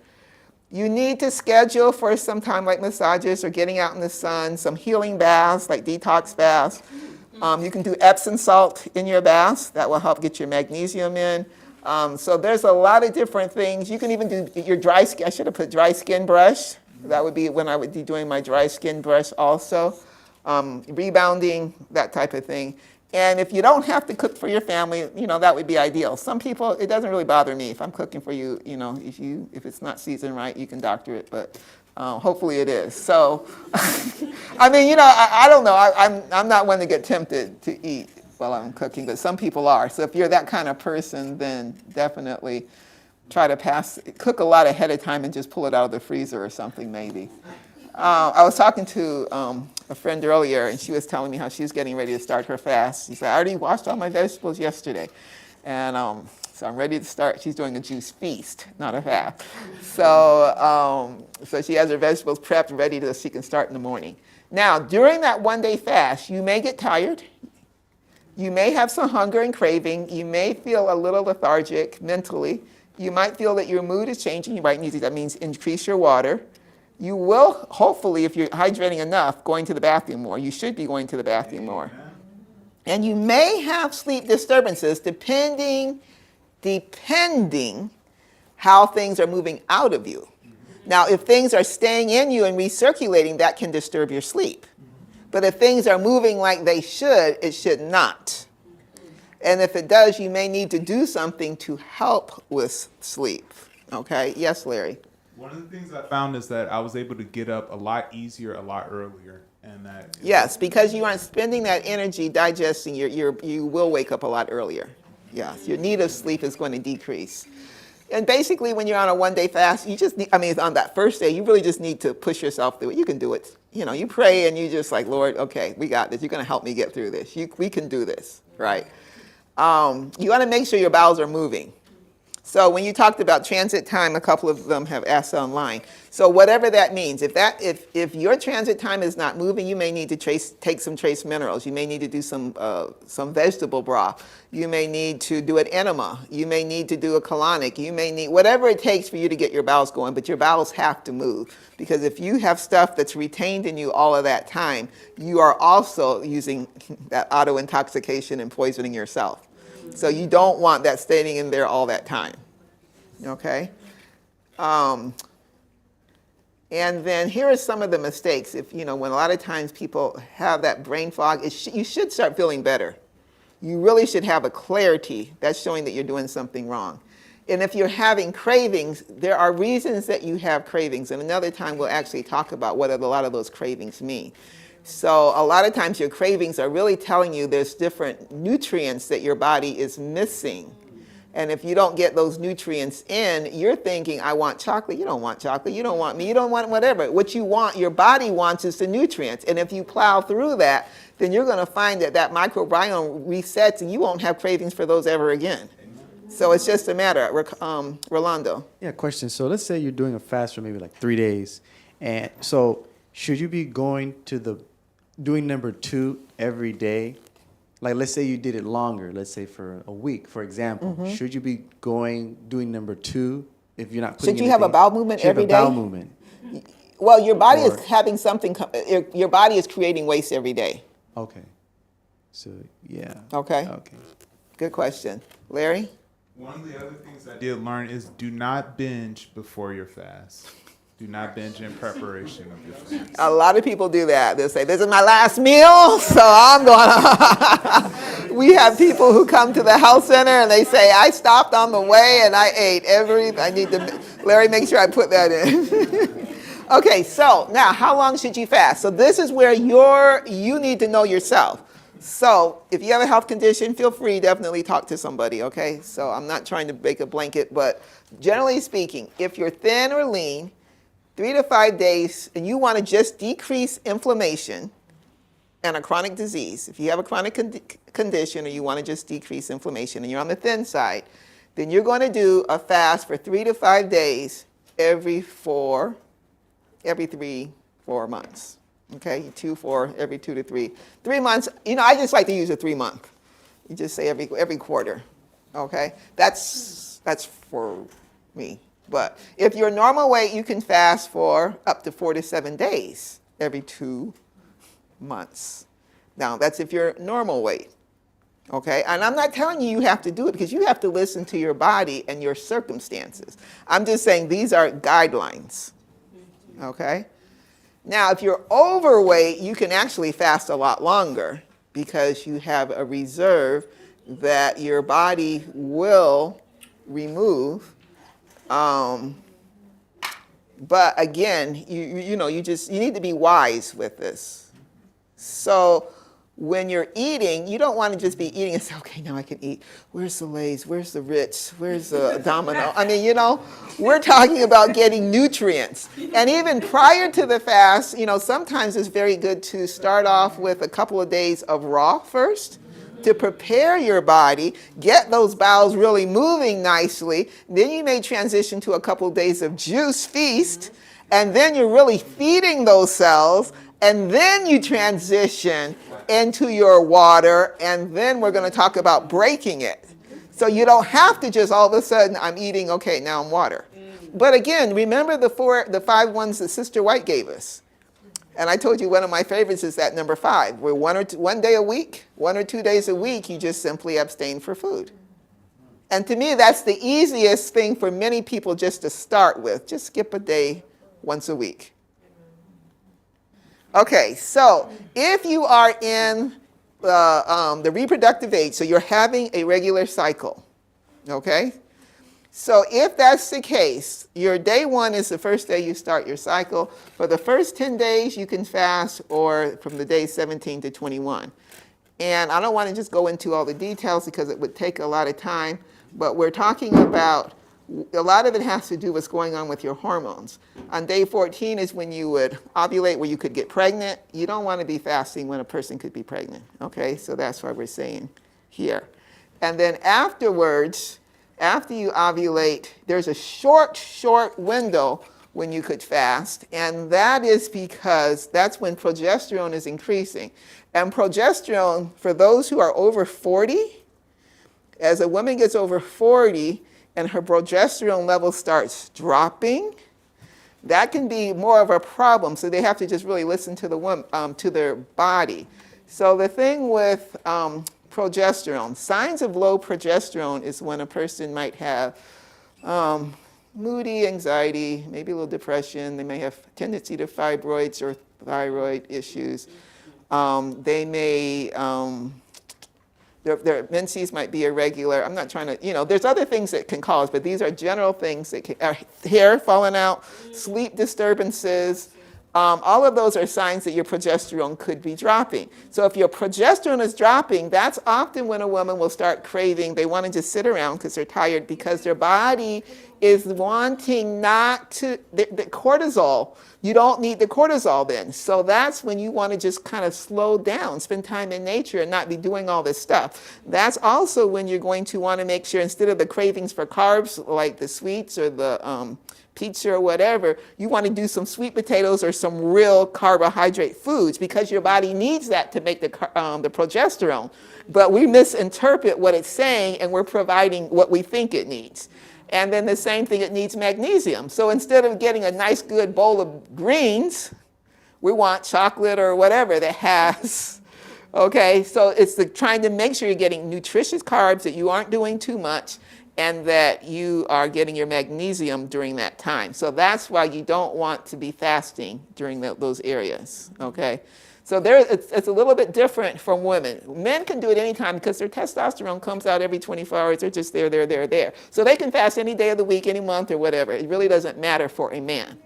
You need to schedule for some time like massages or getting out in the sun, some healing baths like detox baths. You can do Epsom salt in your baths. That will help get your magnesium in. So there's a lot of different things. You can even do your dry skin. I should have put dry skin brush. That would be when I would be doing my dry skin brush also. Rebounding, that type of thing. And if you don't have to cook for your family, that would be ideal. Some people, it doesn't really bother me if I'm cooking for you. If it's not seasoned right, you can doctor it, but hopefully it is. So, I mean, I don't know. I'm not one to get tempted to eat while I'm cooking, but some people are. So if you're that kind of person, then definitely try to cook a lot ahead of time and just pull it out of the freezer or something maybe. I was talking to a friend earlier, and she was telling me how she was getting ready to start her fast. She said, I already washed all my vegetables yesterday. And so I'm ready to start. She's doing a juice feast, not a fast. So she has her vegetables prepped, ready so she can start in the morning. Now, during that 1 day fast, you may get tired. You may have some hunger and craving. You may feel a little lethargic mentally. You might feel that your mood is changing. You might need to, that means increase your water. You will, hopefully, if you're hydrating enough, going to the bathroom more. You should be going to the bathroom more. And you may have sleep disturbances depending how things are moving out of you. Now, if things are staying in you and recirculating, that can disturb your sleep. But if things are moving like they should, it should not. And if it does, you may need to do something to help with sleep. Okay? Yes, Larry? One of the things I found is that I was able to get up a lot easier, a lot earlier. And that Yes, because you aren't spending that energy digesting, you will wake up a lot earlier. Yes, your need of sleep is going to decrease. And basically, when you're on a one-day fast, you just need, on that first day, you really just need to push yourself through it. You can do it. You pray and you just like, Lord, okay, we got this. You're going to help me get through this. We can do this, right? You want to make sure your bowels are moving. So when you talked about transit time, a couple of them have asked online. So whatever that means, if your transit time is not moving, you may need to take some trace minerals. You may need to do some vegetable broth. You may need to do an enema. You may need to do a colonic. You may need whatever it takes for you to get your bowels going, but your bowels have to move. Because if you have stuff that's retained in you all of that time, you are also using that auto-intoxication and poisoning yourself. So you don't want that staying in there all that time, okay? And then here are some of the mistakes. When a lot of times people have that brain fog, you should start feeling better. You really should have a clarity that's showing that you're doing something wrong. And if you're having cravings, there are reasons that you have cravings. And another time we'll actually talk about what a lot of those cravings mean. So a lot of times your cravings are really telling you there's different nutrients that your body is missing. And if you don't get those nutrients in, you're thinking, I want chocolate. You don't want chocolate. You don't want me. You don't want whatever. What you want, your body wants is the nutrients. And if you plow through that, then you're going to find that microbiome resets and you won't have cravings for those ever again. So it's just a matter. Rolando. Yeah, question. So let's say you're doing a fast for maybe like 3 days. And so should you be doing number 2 every day? Like, let's say you did it longer, let's say for a week, for example. Mm-hmm. Should you be doing number 2 if you're not putting Should you have a bowel movement every day? Bowel movement. Well, your body is having something, your body is creating waste every day. Okay. So, yeah. Okay. Okay. Good question. Larry? One of the other things I did learn is do not binge before your fast. Do not binge in preparation of your fast. A lot of people do that. They'll say, this is my last meal, so I'm going to. We have people who come to the health center and they say, I stopped on the way and I ate Larry, make sure I put that in. Okay, so now how long should you fast? So this is where you need to know yourself. So if you have a health condition, feel free, definitely talk to somebody, okay? So I'm not trying to make a blanket, but generally speaking, if you're thin or lean, 3 to 5 days, and you want to just decrease inflammation and a chronic disease, if you have a chronic condition or you want to just decrease inflammation and you're on the thin side, then you're going to do a fast for 3 to 5 days every 4 months. Okay, every 2 to 3. 3 months, I just like to use a 3 month. You just say every quarter. Okay, that's for me. But if you're normal weight, you can fast for up to 4 to 7 days every 2 months. Now, that's if you're normal weight. Okay, and I'm not telling you have to do it because you have to listen to your body and your circumstances. I'm just saying these are guidelines. Okay, now if you're overweight, you can actually fast a lot longer because you have a reserve that your body will remove. But again, you need to be wise with this. So when you're eating, you don't want to just be eating and say, okay, now I can eat. Where's the Lay's? Where's the Ritz? Where's the Domino? We're talking about getting nutrients. And even prior to the fast, sometimes it's very good to start off with a couple of days of raw first, to prepare your body, get those bowels really moving nicely. Then you may transition to a couple of days of juice feast, and then you're really feeding those cells, and then you transition into your water, and then we're going to talk about breaking it. So you don't have to just all of a sudden, I'm eating, okay, now I'm water. But again, remember the 5 ones that Sister White gave us. And I told you one of my favorites is that number 5, where 1 day a week, 1 or 2 days a week, you just simply abstain for food. And to me, that's the easiest thing for many people just to start with. Just skip a day once a week. Okay, so if you are in the reproductive age, so you're having a regular cycle, okay? So if that's the case, your day 1 is the first day you start your cycle. For the first 10 days, you can fast, or from the day 17 to 21. And I don't want to just go into all the details because it would take a lot of time, but we're talking about, a lot of it has to do with what's going on with your hormones. On day 14 is when you would ovulate, where you could get pregnant. You don't want to be fasting when a person could be pregnant, okay? So that's why we're saying here. And then afterwards, after you ovulate, there's a short window when you could fast, and that is because that's when progesterone is increasing. And progesterone, for those who are over 40, as a woman gets over 40 and her progesterone level starts dropping, that can be more of a problem. So they have to just really listen to the woman, to their body. So the thing with progesterone, signs of low progesterone is when a person might have moody, anxiety, maybe a little depression. They may have tendency to fibroids or thyroid issues. They may, their menses might be irregular. I'm not trying to, there's other things that can cause, but these are general things that can, hair falling out, sleep disturbances. All of those are signs that your progesterone could be dropping. So if your progesterone is dropping, that's often when a woman will start craving. They want to just sit around because they're tired, because their body is wanting not to, the cortisol, you don't need the cortisol then. So that's when you want to just kind of slow down, spend time in nature and not be doing all this stuff. That's also when you're going to want to make sure, instead of the cravings for carbs, like the sweets or the pizza or whatever, you want to do some sweet potatoes or some real carbohydrate foods, because your body needs that to make the progesterone. But we misinterpret what it's saying, and we're providing what we think it needs. And then the same thing, it needs magnesium. So instead of getting a nice good bowl of greens, we want chocolate or whatever that has, okay? So it's trying to make sure you're getting nutritious carbs, that you aren't doing too much, and that you are getting your magnesium during that time. So that's why you don't want to be fasting during those areas, okay? So it's a little bit different from women. Men can do it anytime because their testosterone comes out every 24 hours. They're just there. So they can fast any day of the week, any month, or whatever. It really doesn't matter for a man.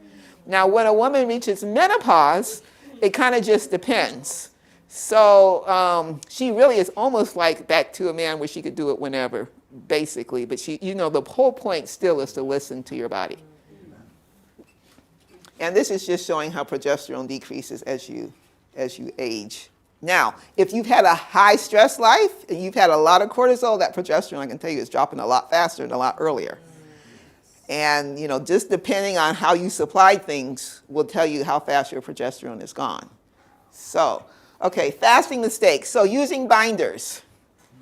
Now, when a woman reaches menopause, it kind of just depends. So she really is almost like back to a man, where she could do it whenever, basically. But the whole point still is to listen to your body. And this is just showing how progesterone decreases as you age. Now, if you've had a high stress life and you've had a lot of cortisol, that progesterone, I can tell you, is dropping a lot faster and a lot earlier. And, just depending on how you supply things will tell you how fast your progesterone is gone. So, okay, fasting mistakes. So using binders.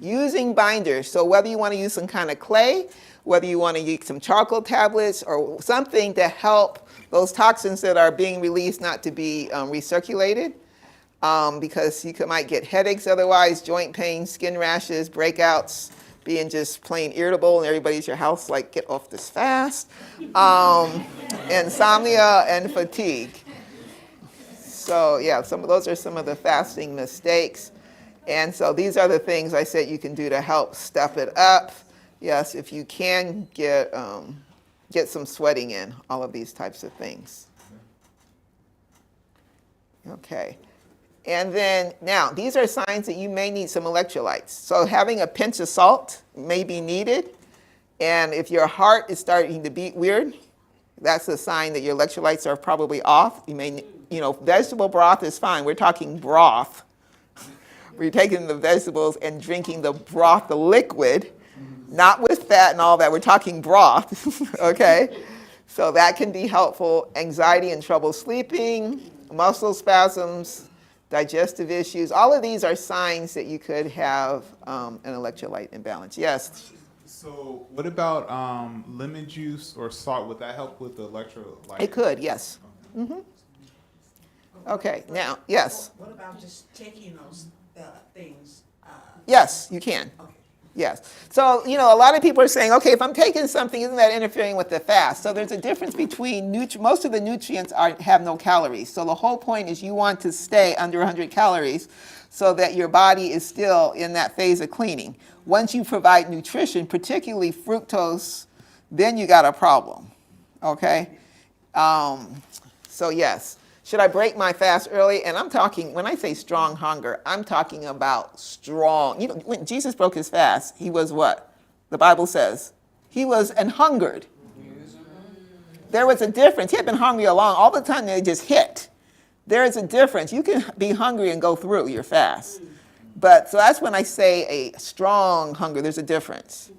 So whether you want to use some kind of clay, whether you want to use some charcoal tablets or something to help those toxins that are being released not to be recirculated, because you might get headaches otherwise, joint pain, skin rashes, breakouts, being just plain irritable, and everybody's at your house like, get off this fast, insomnia and fatigue. So yeah, those are some of the fasting mistakes. And so these are the things I said you can do to help step it up. Yes, if you can get some sweating in, all of these types of things. Okay. And then now, these are signs that you may need some electrolytes. So having a pinch of salt may be needed. And if your heart is starting to beat weird, that's a sign that your electrolytes are probably off. You may, vegetable broth is fine. We're talking broth. We're taking the vegetables and drinking the broth, the liquid, not with fat and all that. We're talking broth, okay? So that can be helpful. Anxiety and trouble sleeping, muscle spasms, digestive issues. All of these are signs that you could have an electrolyte imbalance. Yes? So what about lemon juice or salt? Would that help with the electrolyte? It could, yes. Mm-hmm. Okay, now, yes. What about just taking those things? Yes, you can. Yes. So, a lot of people are saying, okay, if I'm taking something, isn't that interfering with the fast? So there's a difference between, most of the nutrients have no calories. So the whole point is you want to stay under 100 calories so that your body is still in that phase of cleaning. Once you provide nutrition, particularly fructose, then you got a problem. Okay? So yes. Should I break my fast early? And I'm talking, when I say strong hunger, I'm talking about strong. When Jesus broke his fast, he was what? The Bible says. He was an hungered. There was a difference. He had been hungry along. All the time they just hit. There is a difference. You can be hungry and go through your fast. So that's when I say a strong hunger, there's a difference.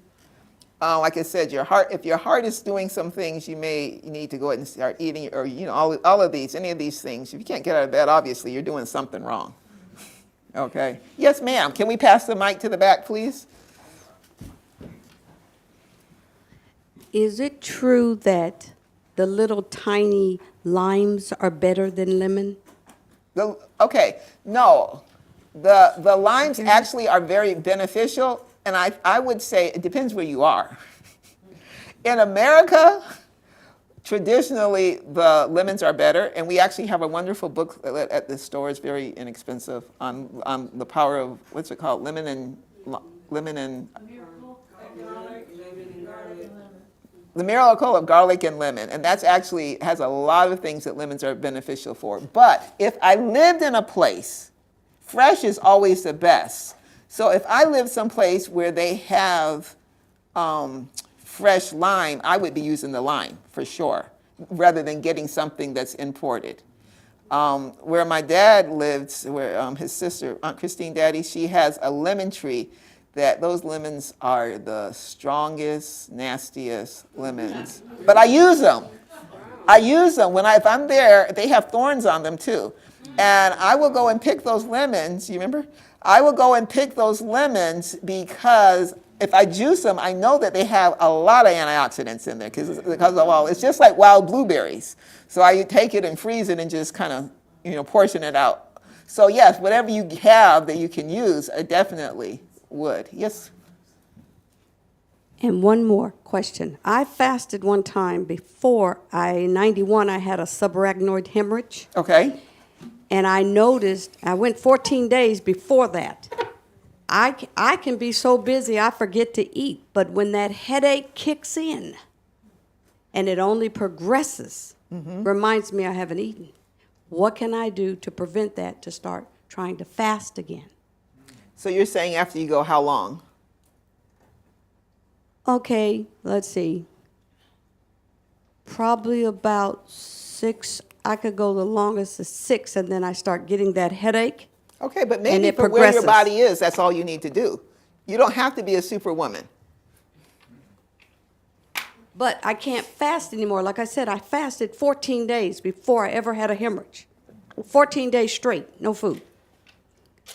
Like I said, if your heart is doing some things, you need to go ahead and start eating, or all of these, any of these things. If you can't get out of bed, obviously you're doing something wrong. Okay. Yes, ma'am. Can we pass the mic to the back, please? Is it true that the little tiny limes are better than lemon? Okay. No. The limes actually are very beneficial. And I would say it depends where you are. In America, traditionally, the lemons are better. And we actually have a wonderful book at the store. It's very inexpensive on the power of, what's it called? Lemon and the miracle of garlic and lemon. And that's actually has a lot of things that lemons are beneficial for. But if I lived in a place, fresh is always the best. So if I live someplace where they have fresh lime, I would be using the lime for sure, rather than getting something that's imported. Where my dad lives, where his sister, Aunt Christine Daddy, she has a lemon tree that those lemons are the strongest, nastiest lemons. But I use them. If I'm there, they have thorns on them too. And I will go and pick those lemons, you remember? I will go and pick those lemons because if I juice them, I know that they have a lot of antioxidants in there because it's just like wild blueberries. So I take it and freeze it and just kind of, portion it out. So yes, whatever you have that you can use, I definitely would. Yes? And one more question. I fasted one time before 91, I had a subarachnoid hemorrhage. Okay. And I noticed, I went 14 days before that. I can be so busy I forget to eat, but when that headache kicks in and it only progresses, reminds me I haven't eaten. What can I do to prevent that, to start trying to fast again? So you're saying after you go, how long? Okay, let's see. Probably about 6. I could go the longest is 6, and then I start getting that headache. Okay, but And maybe it for where your progresses. body is, that's all you need to do. You don't have to be a superwoman. But I can't fast anymore. Like I said, I fasted 14 days before I ever had a hemorrhage. 14 days straight, no food.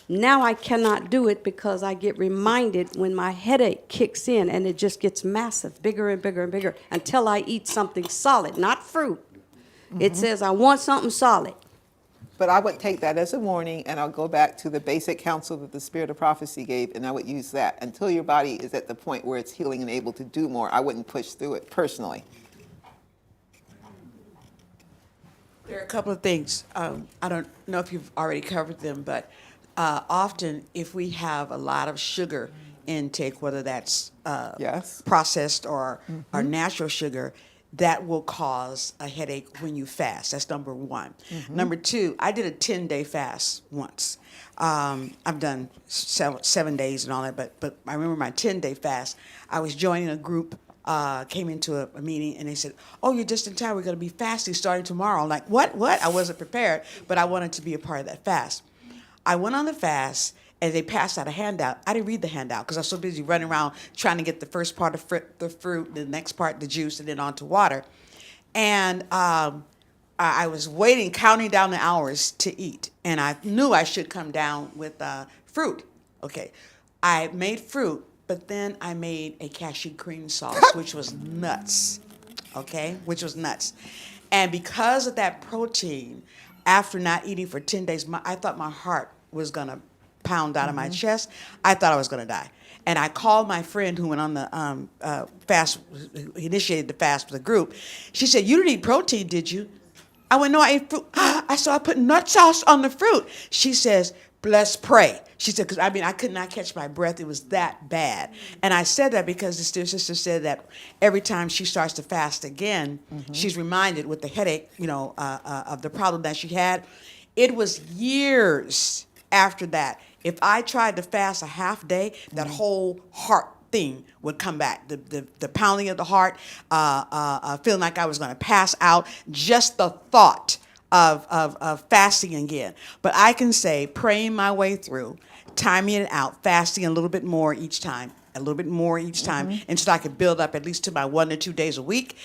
Now I cannot do it because I get reminded when my headache kicks in and it just gets massive, bigger and bigger and bigger, until I eat something solid, not fruit. It says I want something solid. But I would take that as a warning, and I'll go back to the basic counsel that the Spirit of Prophecy gave, and I would use that. Until your body is at the point where it's healing and able to do more, I wouldn't push through it personally. There are a couple of things. I don't know if you've already covered them, but often if we have a lot of sugar intake, whether that's Yes. processed or natural sugar, that will cause a headache when you fast. That's number one. Number two, I did a 10-day fast once. I've done 7 days and all that, but I remember my 10-day fast. I was joining a group, came into a meeting, and they said, "Oh, you're just in time. We're going to be fasting starting tomorrow." I'm like, what? I wasn't prepared, but I wanted to be a part of that fast. I went on the fast, and they passed out a handout. I didn't read the handout because I was so busy running around trying to get the first part of the fruit, the next part, the juice, and then on to water. And I was waiting, counting down the hours to eat. And I knew I should come down with fruit. Okay. I made fruit, but then I made a cashew cream sauce, which was nuts. Okay? Which was nuts. And because of that protein, after not eating for 10 days, I thought my heart was going to pound out of my chest. I thought I was going to die. And I called my friend who went on the fast, who initiated the fast with the group. She said, "You didn't eat protein, did you?" I went, "No, I ate fruit." I said, "I put nut sauce on the fruit." She says, "Let's pray." She said, because I could not catch my breath. It was that bad. And I said that because the sister said that every time she starts to fast again, she's reminded with the headache, of the problem that she had. It was years after that. If I tried to fast a half day, that whole heart thing would come back. The pounding of the heart, feeling like I was going to pass out, just the thought of fasting again. But I can say, praying my way through, timing it out, fasting a little bit more each time, and so I could build up at least to my 1 to 2 days a week,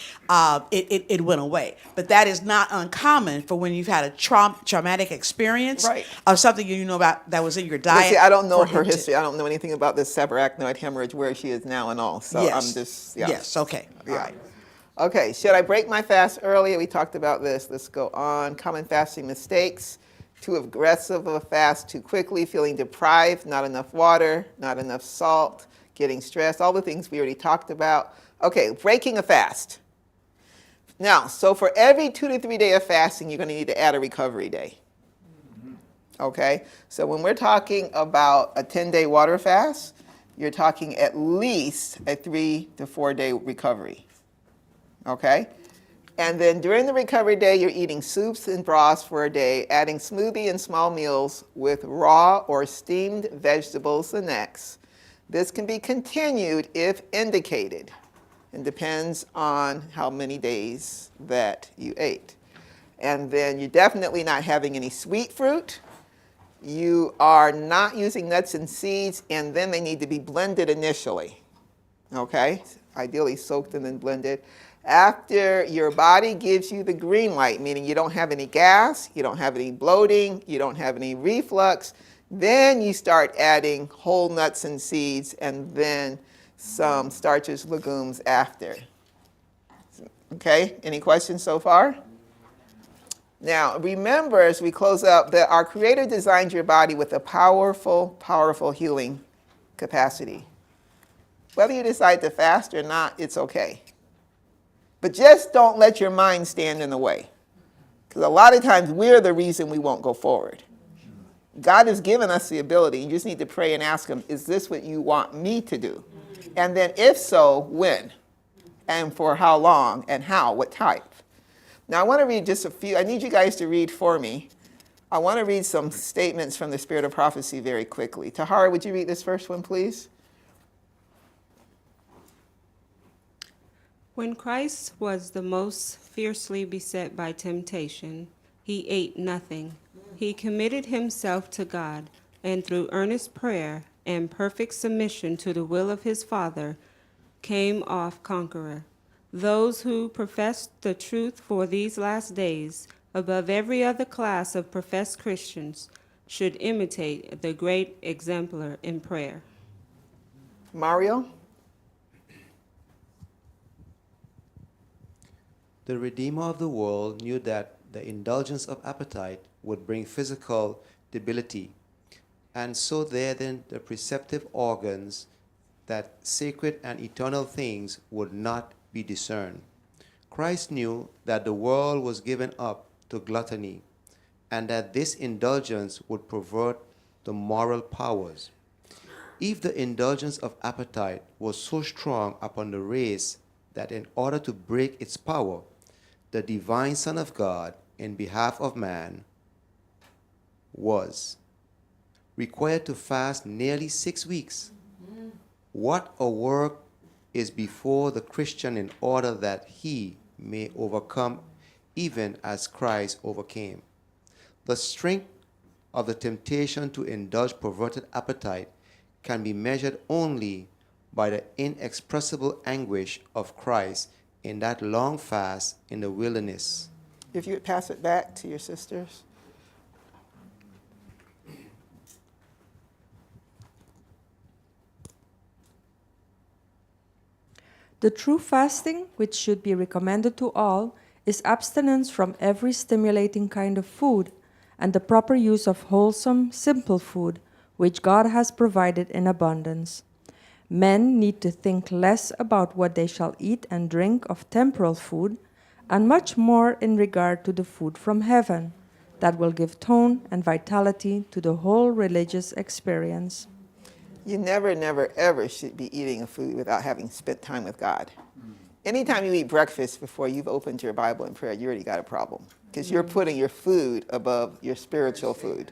it went away. But that is not uncommon for when you've had a traumatic experience Right. of something you know about that was in your But diet. see, I don't know for her him to- history. I don't know anything about this subarachnoid hemorrhage, where she is now and all. So Yes. I'm just, yeah. Yes, okay, all right. Okay, should I break my fast earlier? We talked about this. Let's go on. Common fasting mistakes. Too aggressive of a fast too quickly, feeling deprived, not enough water, not enough salt, getting stressed, all the things we already talked about. Okay, breaking a fast. Now, so for every 2 to 3 day of fasting, you're going to need to add a recovery day. Okay, so when we're talking about a 10-day water fast, you're talking at least a 3 to 4 day recovery. Okay? And then during the recovery day, you're eating soups and broths for a day, adding smoothie and small meals with raw or steamed vegetables the next. This can be continued if indicated, and depends on how many days that you ate. And then you're definitely not having any sweet fruit. You are not using nuts and seeds, and then they need to be blended initially. Okay? Ideally soaked and then blended. After your body gives you the green light, meaning you don't have any gas, you don't have any bloating, you don't have any reflux, then you start adding whole nuts and seeds, and then some starches, legumes after. Okay, any questions so far? Now, remember as we close up that our Creator designed your body with a powerful, powerful healing capacity. Whether you decide to fast or not, it's okay. But just don't let your mind stand in the way. Because a lot of times we're the reason we won't go forward. God has given us the ability. You just need to pray and ask Him, is this what you want me to do? And then if so, when? And for how long? And how? What type? Now I want to read just a few. I need you guys to read for me. I want to read some statements from the Spirit of Prophecy very quickly. Tahara, would you read this first one, please? When Christ was the most fiercely beset by temptation, he ate nothing. He committed himself to God, and through earnest prayer and perfect submission to the will of his Father, came off conqueror. Those who profess the truth for these last days, above every other class of professed Christians, should imitate the great exemplar in prayer. Mario? The Redeemer of the world knew that the indulgence of appetite would bring physical debility, and so there then the perceptive organs that sacred and eternal things would not be discerned. Christ knew that the world was given up to gluttony, and that this indulgence would pervert the moral powers. If the indulgence of appetite was so strong upon the race that in order to break its power, the divine Son of God, in behalf of man, was required to fast nearly 6 weeks. What a work is before the Christian in order that he may overcome even as Christ overcame. The strength of the temptation to indulge perverted appetite can be measured only by the inexpressible anguish of Christ in that long fast in the wilderness. If you would pass it back to your sisters. The true fasting, which should be recommended to all, is abstinence from every stimulating kind of food and the proper use of wholesome, simple food, which God has provided in abundance. Men need to think less about what they shall eat and drink of temporal food, and much more in regard to the food from heaven that will give tone and vitality to the whole religious experience. You never, never, ever should be eating a food without having spent time with God. Anytime you eat breakfast before you've opened your Bible in prayer, you already got a problem because you're putting your food above your spiritual food.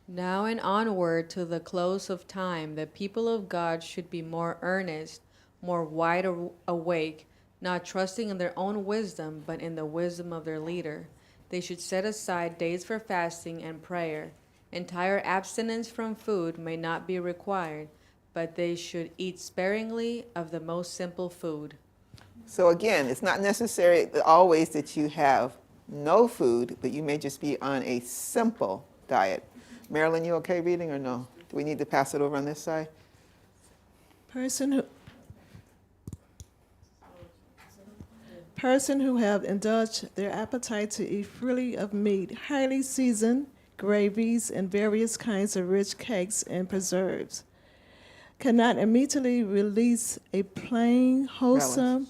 Now and onward to the close of time, the people of God should be more earnest, more wide awake, not trusting in their own wisdom, but in the wisdom of their leader. They should set aside days for fasting and prayer. Entire abstinence from food may not be required, but they should eat sparingly of the most simple food. So again, it's not necessary always that you have no food, but you may just be on a simple diet. Marilyn, you okay reading or no? Do we need to pass it over on this side? Person who have indulged their appetite to eat freely of meat, highly seasoned, gravies, and various kinds of rich cakes and preserves, cannot immediately release a plain, wholesome,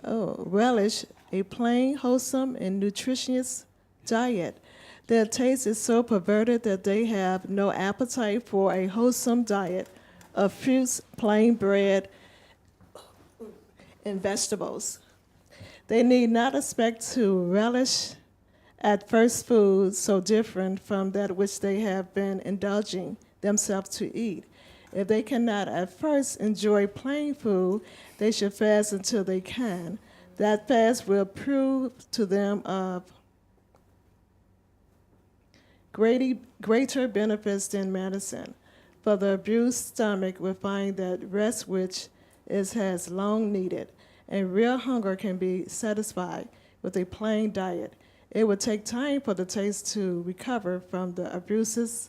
relish a plain, wholesome, and nutritious diet. Their taste is so perverted that they have no appetite for a wholesome diet of fruits, plain bread, and vegetables. They need not expect to relish at first food so different from that which they have been indulging themselves to eat. If they cannot at first enjoy plain food, they should fast until they can. That fast will prove to them of greater benefits than medicine. For the abused stomach will find that rest which it has long needed, and real hunger can be satisfied with a plain diet. It will take time for the taste to recover from the abuses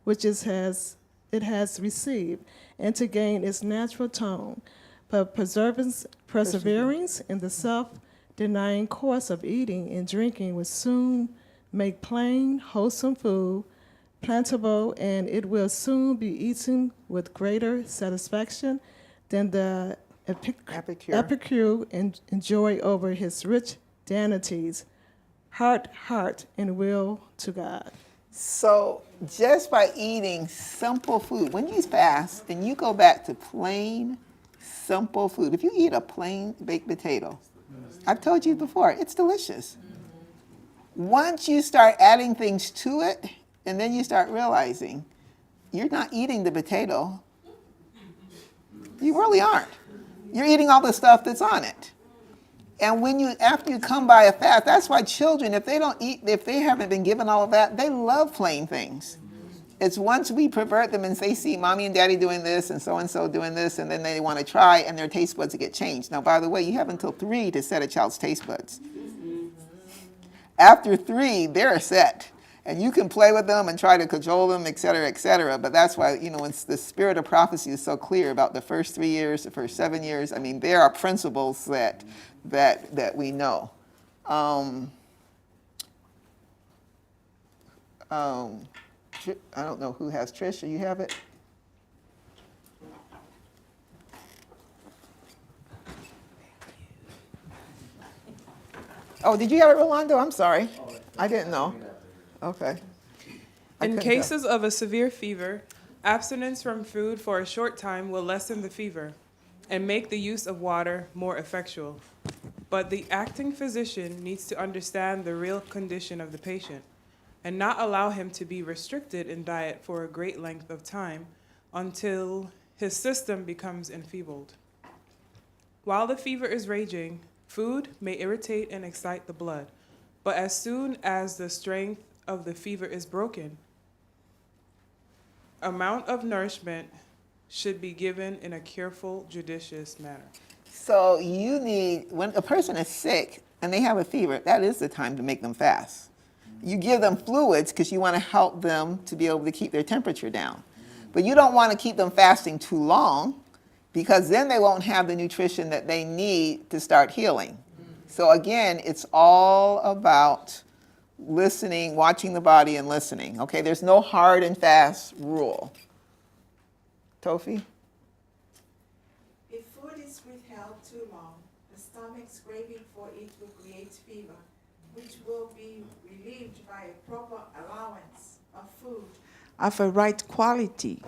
which it has received, and to gain its natural tone. But perseverance in the self-denying course of eating and drinking will soon make plain, wholesome food plentiful, and it will soon be eaten with greater satisfaction than the epicure enjoy over his rich danities, heart, and will to God. So just by eating simple food, when you fast and you go back to plain, simple food, if you eat a plain baked potato, I've told you before, it's delicious. Once you start adding things to it, and then you start realizing you're not eating the potato, you really aren't. You're eating all the stuff that's on it. And after you come by a fast, that's why children, if they haven't been given all of that, they love plain things. It's once we pervert them and they see mommy and daddy doing this and so doing this, and then they want to try and their taste buds get changed. Now, by the way, you have until 3 to set a child's taste buds. After 3, they're set. And you can play with them and try to cajole them, et cetera, but that's why, when the spirit of prophecy is so clear about the first 3 years, the first 7 years. I mean, there are principles that we know. I don't know who has Trisha. You have it? Oh, did you have it, Rolando? I'm sorry. I didn't know. Okay. In cases of a severe fever, abstinence from food for a short time will lessen the fever and make the use of water more effectual. But the acting physician needs to understand the real condition of the patient and not allow him to be restricted in diet for a great length of time until his system becomes enfeebled. While the fever is raging, food may irritate and excite the blood, but as soon as the strength of the fever is broken, amount of nourishment should be given in a careful, judicious manner. So when a person is sick and they have a fever, that is the time to make them fast. You give them fluids because you want to help them to be able to keep their temperature down. But you don't want to keep them fasting too long because then they won't have the nutrition that they need to start healing. So again, it's all about listening, watching the body and listening. Okay, there's no hard and fast rule. Tofi? If food is withheld too long, the stomach's craving for it will create fever, which will be relieved by a proper allowance of food of a right quality.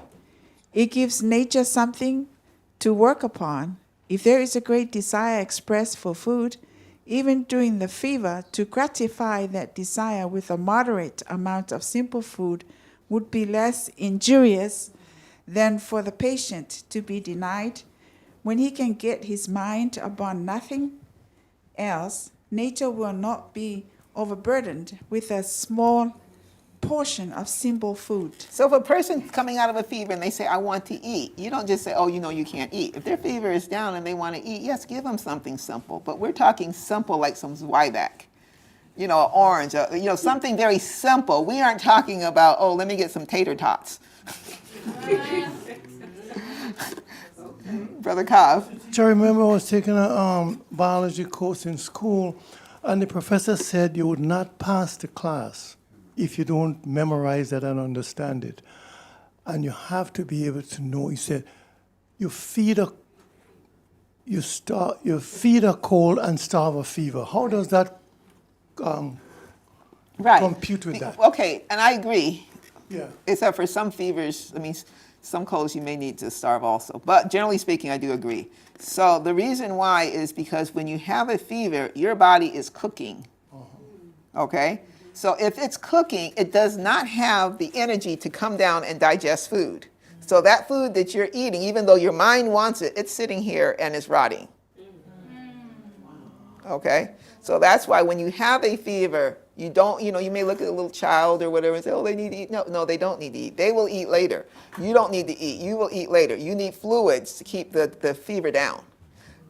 It gives nature something to work upon. If there is a great desire expressed for food, even during the fever, to gratify that desire with a moderate amount of simple food would be less injurious than for the patient to be denied when he can get his mind upon nothing else. Nature will not be overburdened with a small portion of simple food. So if a person's coming out of a fever and they say, I want to eat, you don't just say, oh, you know you can't eat. If their fever is down and they want to eat, yes, give them something simple. But we're talking simple like some Zwieback, you know, an orange, you know, something very simple. We aren't talking about, oh, let me get some tater tots. Brother Cobb. I remember I was taking a biology course in school, and the professor said you would not pass the class if you don't memorize that and understand it. And you have to be able to know. He said, you feed a cold and starve a fever. How does that compute with that? Okay, and I agree. Yeah. Except for some fevers, I mean, some colds you may need to starve also. But generally speaking, I do agree. So the reason why is because when you have a fever, your body is cooking. Okay? So if it's cooking, it does not have the energy to come down and digest food. So that food that you're eating, even though your mind wants it, it's sitting here and it's rotting. Okay? So that's why when you have a fever, you don't, you know, you may look at a little child or whatever and say, oh, they need to eat. No, they don't need to eat. They will eat later. You don't need to eat. You will eat later. You need fluids to keep the fever down.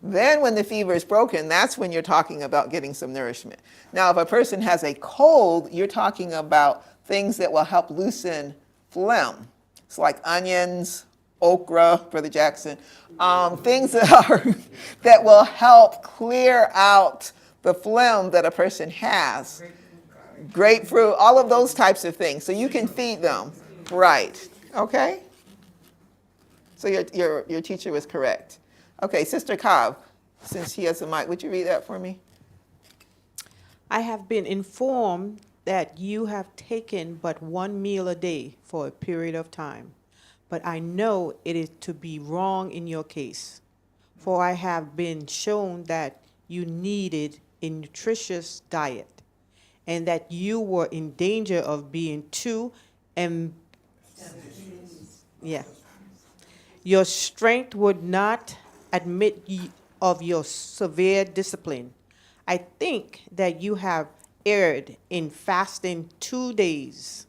Then when the fever is broken, that's when you're talking about getting some nourishment. Now, if a person has a cold, you're talking about things that will help loosen phlegm. It's like onions, okra, Brother Jackson, things that will help clear out the phlegm that a person has. Grapefruit, all of those types of things. So you can feed them. Right. Okay? So your teacher was correct. Okay, Sister Cobb, since he has the mic, would you read that for me? I have been informed that you have taken but one meal a day for a period of time, but I know it is to be wrong in your case, for I have been shown that you needed a nutritious diet and that you were in danger of being too your strength would not admit of your severe discipline. I think that you have erred in fasting 2 days.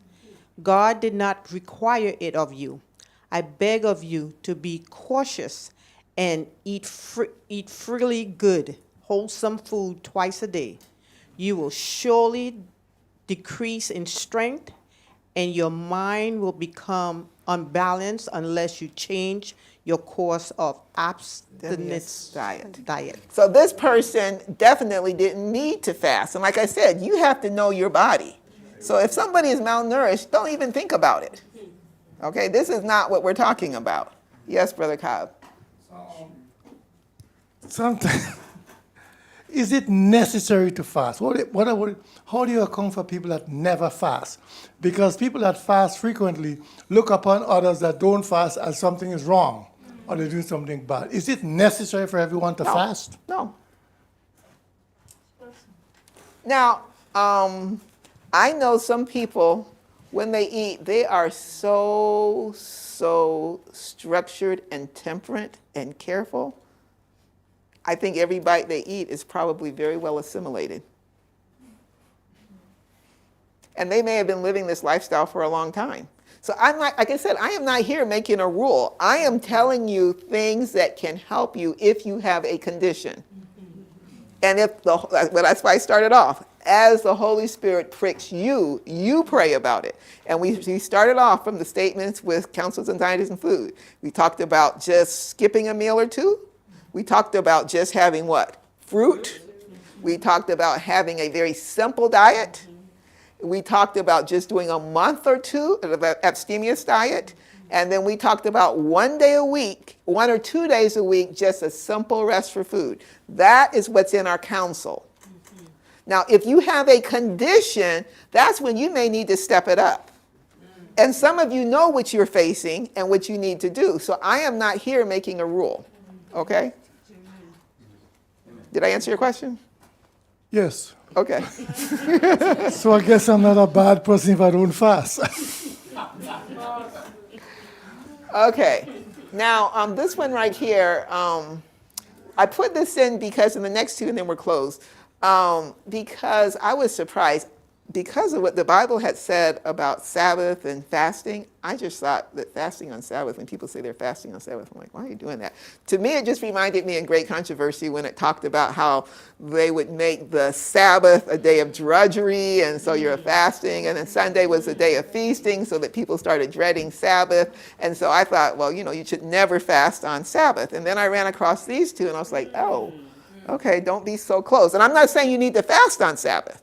God did not require it of you. I beg of you to be cautious and eat freely good, wholesome food twice a day. You will surely decrease in strength, and your mind will become unbalanced unless you change your course of abstinence diet. So this person definitely didn't need to fast. And like I said, you have to know your body. So if somebody is malnourished, don't even think about it. Okay, this is not what we're talking about. Yes, Brother Cobb. Sometimes, is it necessary to fast? How do you account for people that never fast? Because people that fast frequently look upon others that don't fast as something is wrong or they do something bad. Is it necessary for everyone to fast? No. Now, I know some people, when they eat, they are so structured and temperate and careful. I think every bite they eat is probably very well assimilated. And they may have been living this lifestyle for a long time. So I'm like I said, I am not here making a rule. I am telling you things that can help you if you have a condition. And that's why I started off. as the Holy Spirit pricks you, you pray about it. And we started off from the statements with counsels and diets and food. We talked about just skipping a meal or two. We talked about just having what? Fruit. We talked about having a very simple diet. We talked about just doing a month or two of an abstemious diet. And then we talked about 1 day a week, 1 or 2 days a week, just a simple rest for food. That is what's in our counsel. Now, if you have a condition, that's when you may need to step it up. And some of you know what you're facing and what you need to do. So I am not here making a rule. Okay? Did I answer your question? Yes. Okay. So I guess I'm not a bad person if I don't fast. Okay. Now, this one right here, I put this in because in the next two, and then we're closed, because I was surprised. Because of what the Bible had said about Sabbath and fasting, I just thought that fasting on Sabbath, when people say they're fasting on Sabbath, I'm like, why are you doing that? To me, it just reminded me in Great Controversy when it talked about how they would make the Sabbath a day of drudgery, and so you're fasting, and then Sunday was a day of feasting, so that people started dreading Sabbath. And so I thought, well, you should never fast on Sabbath. And then I ran across these two, and I was like, oh, okay, don't be so close. And I'm not saying you need to fast on Sabbath.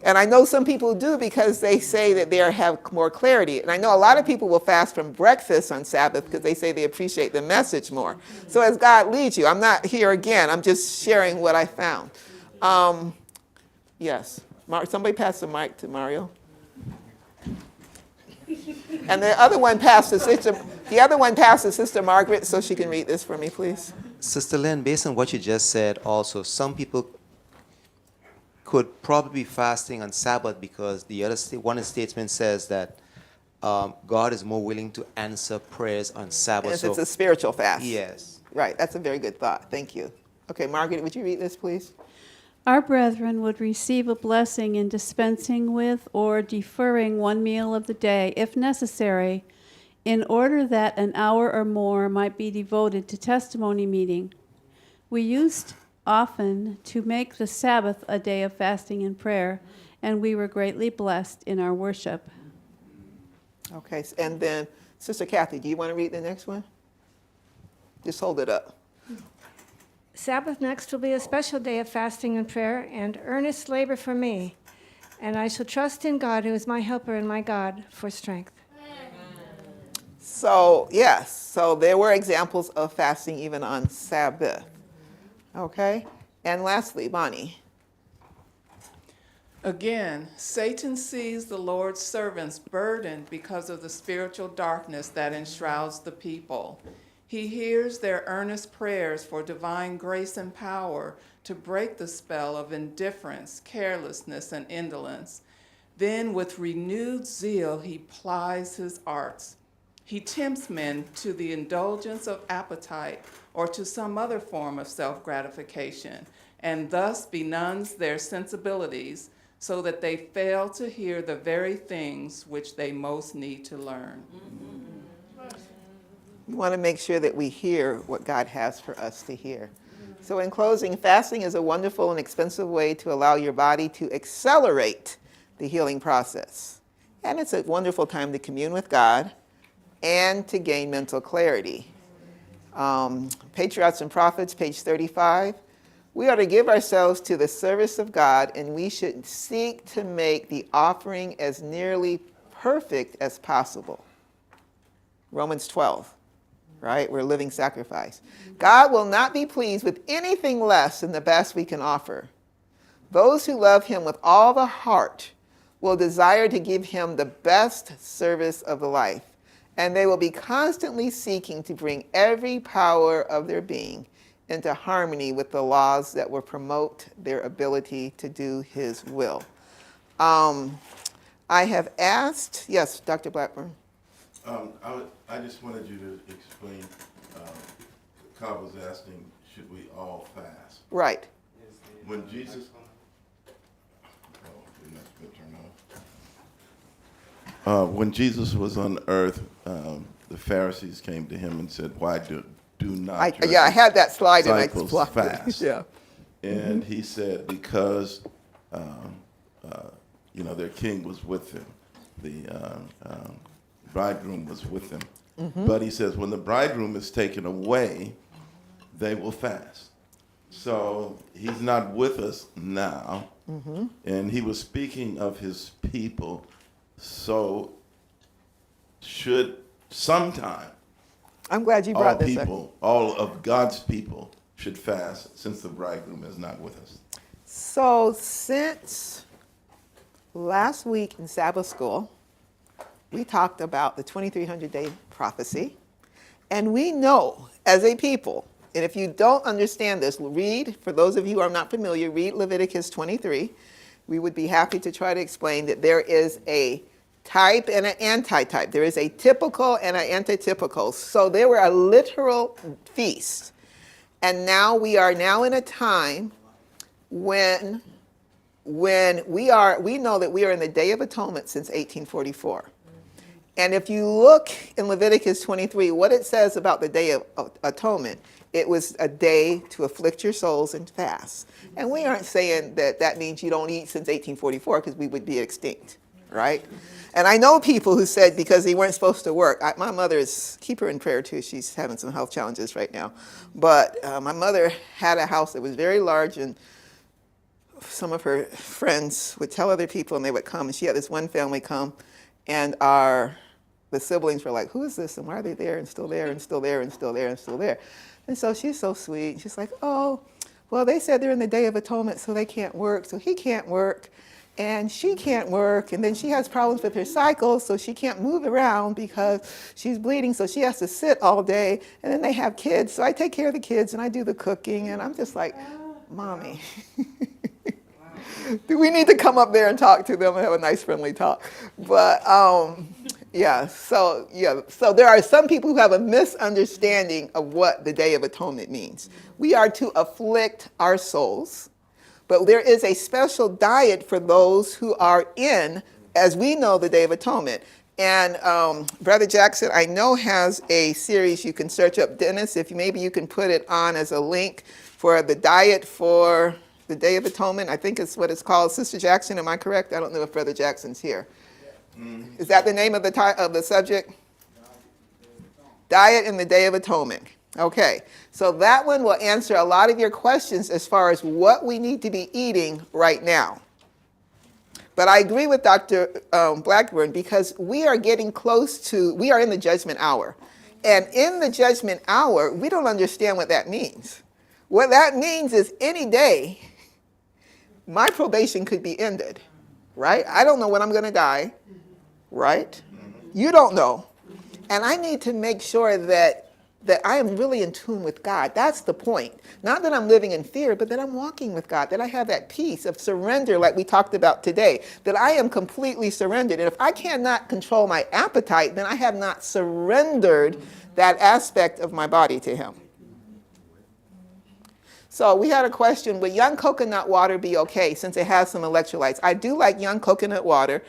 And I know some people do because they say that they have more clarity. And I know a lot of people will fast from breakfast on Sabbath because they say they appreciate the message more. So as God leads you, I'm not here again. I'm just sharing what I found. Yes. Somebody pass the mic to Mario. And the other one passed to Sister Margaret, so she can read this for me, please. Sister Lynn, based on what you just said, also, some people could probably be fasting on Sabbath because one of the statements says that God is more willing to answer prayers on Sabbath. Yes, it's a spiritual fast. Yes. Right, that's a very good thought. Thank you. Okay, Margaret, would you read this, please? Our brethren would receive a blessing in dispensing with or deferring one meal of the day, if necessary, in order that an hour or more might be devoted to testimony meeting. We used often to make the Sabbath a day of fasting and prayer, and we were greatly blessed in our worship. Okay, and then Sister Kathy, do you want to read the next one? Just hold it up. Sabbath next will be a special day of fasting and prayer and earnest labor for me, and I shall trust in God, who is my helper and my God, for strength. So, yes, so there were examples of fasting even on Sabbath. Okay, and lastly, Bonnie. Again, Satan sees the Lord's servants burdened because of the spiritual darkness that enshrouds the people. He hears their earnest prayers for divine grace and power to break the spell of indifference, carelessness, and indolence. Then, with renewed zeal, he plies his arts. He tempts men to the indulgence of appetite or to some other form of self-gratification, and thus benumbs their sensibilities so that they fail to hear the very things which they most need to learn. We want to make sure that we hear what God has for us to hear. So in closing, fasting is a wonderful and expensive way to allow your body to accelerate the healing process. And it's a wonderful time to commune with God and to gain mental clarity. Patriarchs and Prophets, page 35. We are to give ourselves to the service of God, and we should seek to make the offering as nearly perfect as possible. Romans 12, right? We're a living sacrifice. God will not be pleased with anything less than the best we can offer. Those who love him with all the heart will desire to give him the best service of the life, and they will be constantly seeking to bring every power of their being into harmony with the laws that will promote their ability to do his will. I have asked, yes, Dr. Blackburn. I just wanted you to explain, Carl was asking, should we all fast? Right. When Jesus, when Jesus was on earth, the Pharisees came to him and said, why do not I had that slide and I disciples flopped fast? it. Yeah. And he said, because their king was with them. The bridegroom was with them. But he says, when the bridegroom is taken away, they will fast. So he's not with us now. And he was speaking of his people. So should sometime I'm glad you brought this up. all of God's people should fast since the bridegroom is not with us. So since last week in Sabbath school, we talked about the 2300-day prophecy. And we know as a people, and if you don't understand this, read, for those of you who are not familiar, read Leviticus 23. We would be happy to try to explain that there is a type and an anti-type. There is a typical and an antitypical. So they were a literal feast. And now we are now in a time when we know that we are in the Day of Atonement since 1844. And if you look in Leviticus 23, what it says about the Day of Atonement, it was a day to afflict your souls and fast. And we aren't saying that that means you don't eat since 1844 because we would be extinct, right? And I know people who said because they weren't supposed to work. My mother is, keep her in prayer too, she's having some health challenges right now. But my mother had a house that was very large, and some of her friends would tell other people and they would come. And she had this one family come, and the siblings were like, who is this and why are they there and still there and still there and still there and still there? And so she's so sweet. She's like, oh, well, they said they're in the Day of Atonement, so they can't work. So he can't work, and she can't work. And then she has problems with her cycle, so she can't move around because she's bleeding, so she has to sit all day. And then they have kids, so I take care of the kids, and I do the cooking. And I'm just like, Mommy. Do we need to come up there and talk to them and have a nice, friendly talk? But so there are some people who have a misunderstanding of what the Day of Atonement means. We are to afflict our souls, but there is a special diet for those who are in, as we know, the Day of Atonement. And Brother Jackson, I know, has a series you can search up. Dennis, if maybe you can put it on as a link for the diet for the Day of Atonement. I think it's what it's called. Sister Jackson, am I correct? I don't know if Brother Jackson's here. Is that the name of the subject? Diet in the Day of Atonement. Okay, so that one will answer a lot of your questions as far as what we need to be eating right now. But I agree with Dr. Blackburn, because we are getting close to, we are in the judgment hour. And in the judgment hour, we don't understand what that means. What that means is any day, my probation could be ended, right? I don't know when I'm going to die, right? You don't know. And I need to make sure that I am really in tune with God. That's the point. Not that I'm living in fear, but that I'm walking with God, that I have that peace of surrender like we talked about today, that I am completely surrendered. And if I cannot control my appetite, then I have not surrendered that aspect of my body to Him. So we had a question, would young coconut water be okay since it has some electrolytes? I do like young coconut water.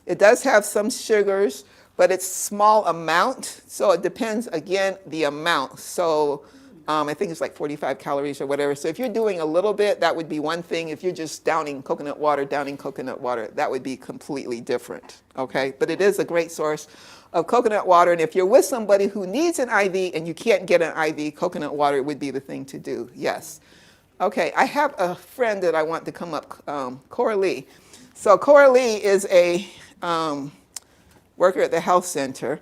It does have some sugars, but it's small amount, so it depends, again, the amount. So I think it's like 45 calories or whatever. So if you're doing a little bit, that would be one thing. If you're just downing coconut water, that would be completely different, okay? But it is a great source of coconut water, and if you're with somebody who needs an IV and you can't get an IV, coconut water would be the thing to do, yes. Okay, I have a friend that I want to come up, Cora Lee. So Cora Lee is a worker at the health center.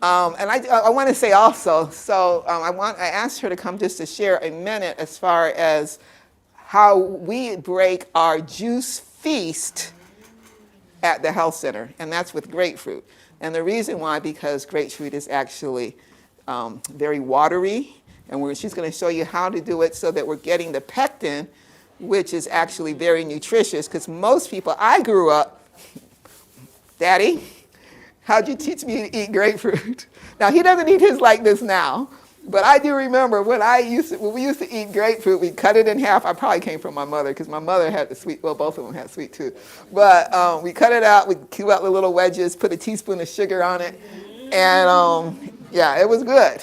And I want to say also, so I asked her to come just to share a minute as far as how we break our juice feast at the health center, and that's with grapefruit. And the reason why, because grapefruit is actually very watery, and she's going to show you how to do it so that we're getting the pectin, which is actually very nutritious, because most people, I grew up, Daddy, how'd you teach me to eat grapefruit? Now, he doesn't eat his like this now, but I do remember when we used to eat grapefruit, we cut it in half. I probably came from my mother, because my mother had the sweet, well, both of them had sweet tooth. But we cut it out, we cube out the little wedges, put a teaspoon of sugar on it, and yeah, it was good.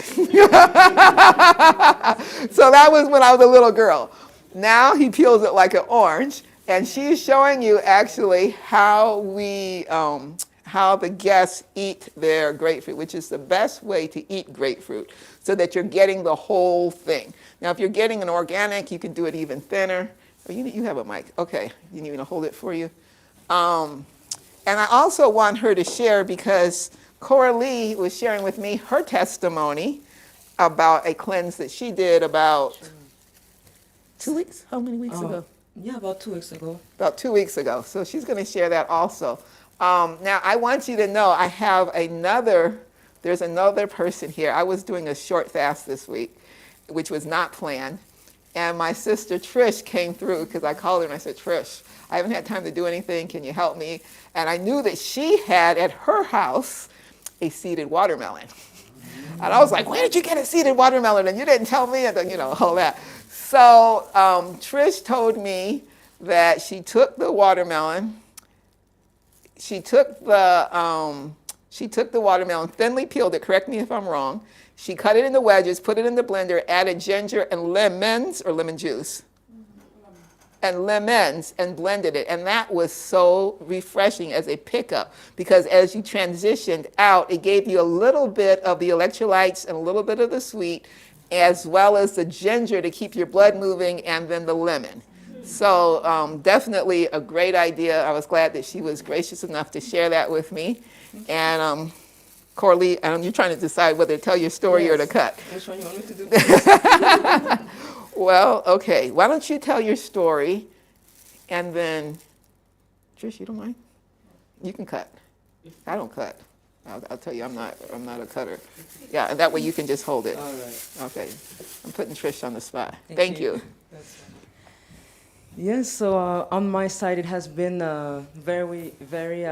So that was when I was a little girl. Now he peels it like an orange, And she's showing you actually how how the guests eat their grapefruit, which is the best way to eat grapefruit, so that you're getting the whole thing. Now, if you're getting an organic, you can do it even thinner. Oh, you have a mic. Okay, you need me to hold it for you. And I also want her to share, because Coralie was sharing with me her testimony about a cleanse that she did about 2 weeks? How many weeks ago? Yeah, about 2 weeks ago. About 2 weeks ago. So she's going to share that also. Now, I want you to know I have there's another person here. I was doing a short fast this week, which was not planned. And my sister Trish came through, because I called her and I said, Trish, I haven't had time to do anything. Can you help me? And I knew that she had at her house a seeded watermelon. And I was like, where did you get a seeded watermelon? And you didn't tell me, and all that. So Trish told me that she took the watermelon, she took the watermelon, thinly peeled it, correct me if I'm wrong. She cut it into wedges, put it in the blender, added ginger and lemons, or lemon juice, and lemons, and blended it. And that was so refreshing as a pickup, because as you transitioned out, it gave you a little bit of the electrolytes and a little bit of the sweet, as well as the ginger to keep your blood moving, and then the lemon. So definitely a great idea. I was glad that she was gracious enough to share that with me. And Coralie, you're trying to decide whether to tell your story or to cut. Which one you want me to do? Well, okay. Why don't you tell your story, and then, Trish, you don't mind? You can cut. I don't cut. I'll tell you, I'm not a cutter. Yeah, and that way you can just hold it. All right. Okay. I'm putting Trish on the spot. Thank you. Yes, so on my side, it has been a very, very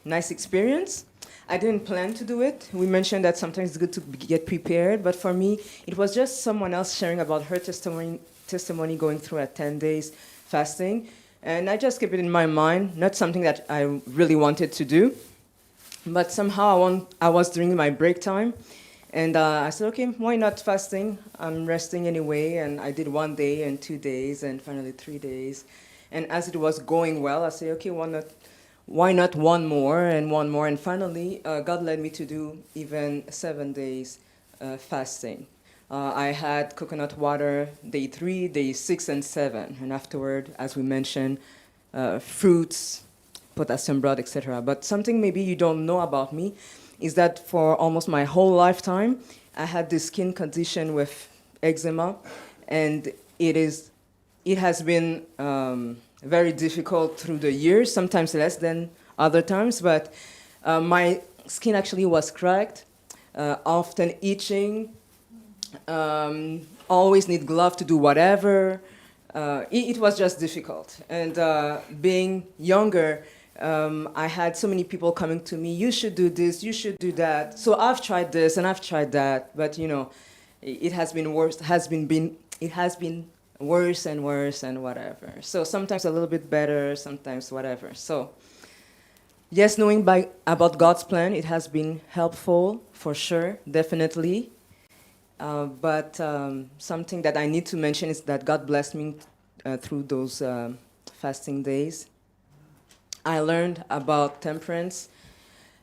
nice experience. I didn't plan to do it. We mentioned that sometimes it's good to get prepared, but for me, it was just someone else sharing about her testimony going through a 10 days fasting. And I just kept it in my mind, not something that I really wanted to do. But somehow I was during my break time, and I said, okay, why not fasting? I'm resting anyway, and I did 1 day and 2 days and finally 3 days. And as it was going well, I said, okay, why not one more? And finally, God led me to do even 7 days fasting. I had coconut water day 3, day 6, and 7. And afterward, as we mentioned, fruits, potassium broth, etc. But something maybe you don't know about me is that for almost my whole lifetime, I had this skin condition with eczema, and it has been very difficult through the years, sometimes less than other times, but my skin actually was cracked, often itching, always need gloves to do whatever. It was just difficult. And being younger, I had so many people coming to me, you should do this, you should do that. So I've tried this and I've tried that, but it has been worse, it has been worse and worse and whatever. So sometimes a little bit better, sometimes whatever. So yes, knowing about God's plan, it has been helpful for sure, definitely. But something that I need to mention is that God blessed me through those fasting days. I learned about temperance,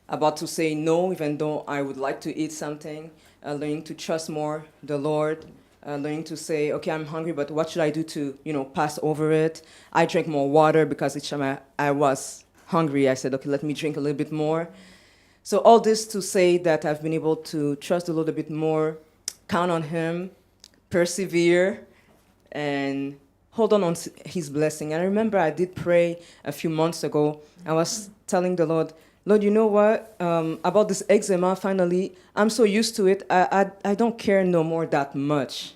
about to say no, even though I would like to eat something, learning to trust more the Lord, learning to say, okay, I'm hungry, but what should I do to, pass over it? I drank more water because each time I was hungry, I said, okay, let me drink a little bit more. So all this to say that I've been able to trust the Lord a bit more, count on Him, persevere, and hold on His blessing. I remember I did pray a few months ago. I was telling the Lord, Lord, you know what? About this eczema, finally, I'm so used to it, I don't care no more that much.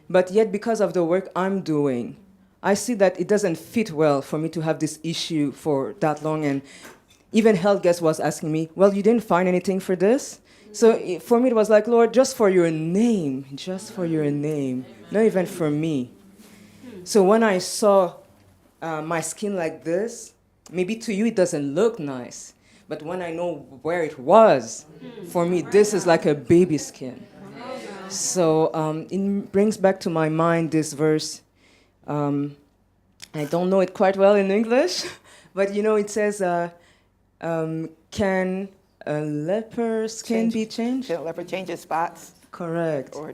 But yet, because of the work I'm doing, I see that it doesn't fit well for me to have this issue for that long. And even health guest was asking me, well, you didn't find anything for this? So for me, it was like, Lord, just for your name, not even for me. So when I saw my skin like this, maybe to you it doesn't look nice, but when I know where it was, for me, this is like a baby skin. So it brings back to my mind this verse, I don't know it quite well in English, but you know, it says, can a leper skin be changed? Can a leper change his spots? Correct. Or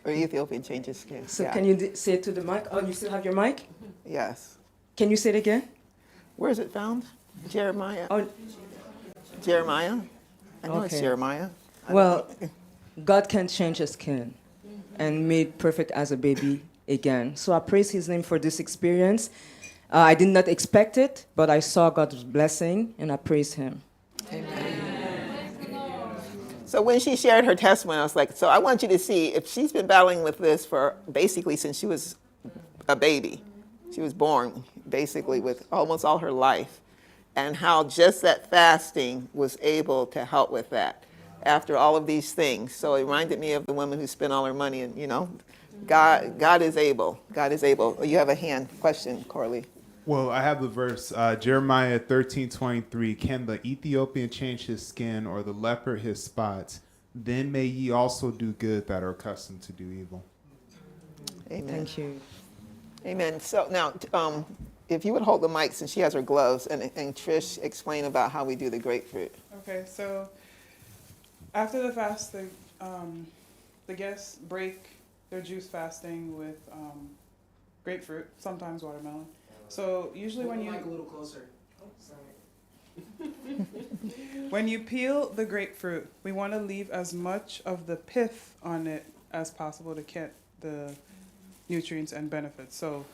Ethiopian change his skin. So Yeah. can you say it to the mic? Oh, you still have your mic? Yes. Can you say it again? Where is it found? Jeremiah. Oh, Jeremiah? I know it's Okay. Jeremiah. Well, God can change his skin and made perfect as a baby again. So I praise his name for this experience. I did not expect it, but I saw God's blessing and I praise him. So when she shared her testimony, I was like, so I want you to see if she's been battling with this for basically since she was a baby. She was born basically with almost all her life, and how just that fasting was able to help with that after all of these things. So it reminded me of the woman who spent all her money, and you know, God is able. God is able. You have a hand question, Corley. Well, I have the verse, Jeremiah 13:23. Can the Ethiopian change his skin or the leper his spots? Then may ye also do good that are accustomed to do evil. Amen. Thank you. Amen. So now, if you would hold the mic since she has her gloves, and Trish explain about how we do the grapefruit. Okay, so after the fast, the guests break their juice fasting with grapefruit, sometimes watermelon. So usually when you a little closer. Oh, sorry. when you peel the grapefruit, we want to leave as much of the pith on it as possible to get the nutrients and benefits. So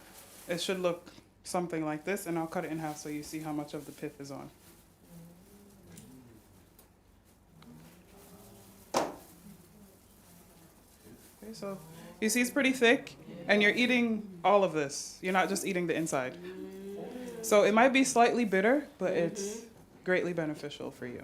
it should look something like this, and I'll cut it in half so you see how much of the pith is on. Okay, so you see it's pretty thick, and you're eating all of this. You're not just eating the inside. So it might be slightly bitter, but it's greatly beneficial for you.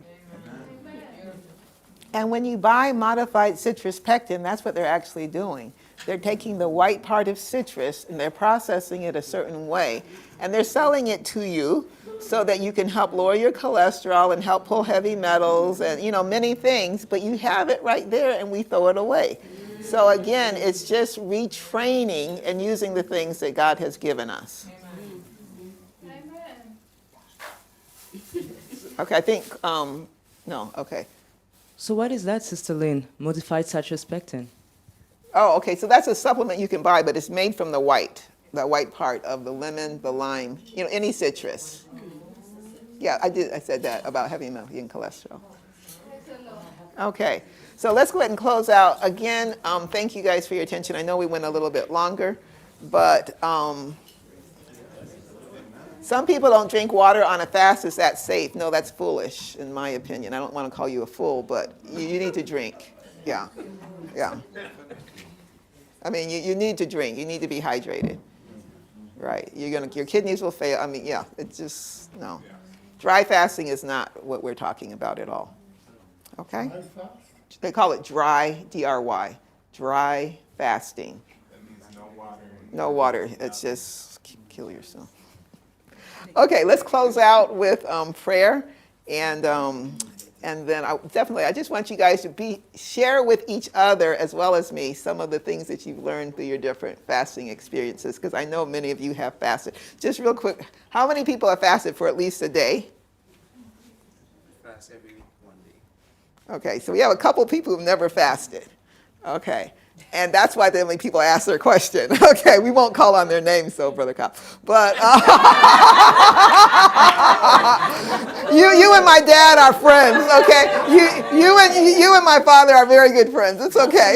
And when you buy modified citrus pectin, that's what they're actually doing. They're taking the white part of citrus and they're processing it a certain way. And they're selling it to you so that you can help lower your cholesterol and help pull heavy metals and, you know, many things. But you have it right there and we throw it away. So again, it's just retraining and using the things that God has given us. Okay, I think, no, okay. So what is that, Sister Lynn? Modified citrus pectin? Oh, okay, so that's a supplement you can buy, but it's made from the white part of the lemon, the lime, you know, any citrus. Yeah, I said that about heavy metal and cholesterol. Okay, so let's go ahead and close out. Again, thank you guys for your attention. I know we went a little bit longer, but some people don't drink water on a fast. Is that safe? No, that's foolish, in my opinion. I don't want to call you a fool, but you need to drink. Yeah. I mean, you need to drink. You need to be hydrated. Right. Your kidneys will fail. I mean, yeah, it's just, no. Dry fasting is not what we're talking about at all. Okay? They call it dry, D-R-Y, dry fasting. That means no water. No water. It's just kill yourself. Okay, let's close out with prayer, and then I just want you guys to share with each other as well as me some of the things that you've learned through your different fasting experiences, because I know many of you have fasted. Just real quick, how many people have fasted for at least a day? Fast every 1 day. Okay, so we have a couple people who've never fasted. Okay. And that's why then when people ask their question, okay, we won't call on their names, so Brother Cobb. But you and my dad are friends, okay? You and my father are very good friends. It's okay.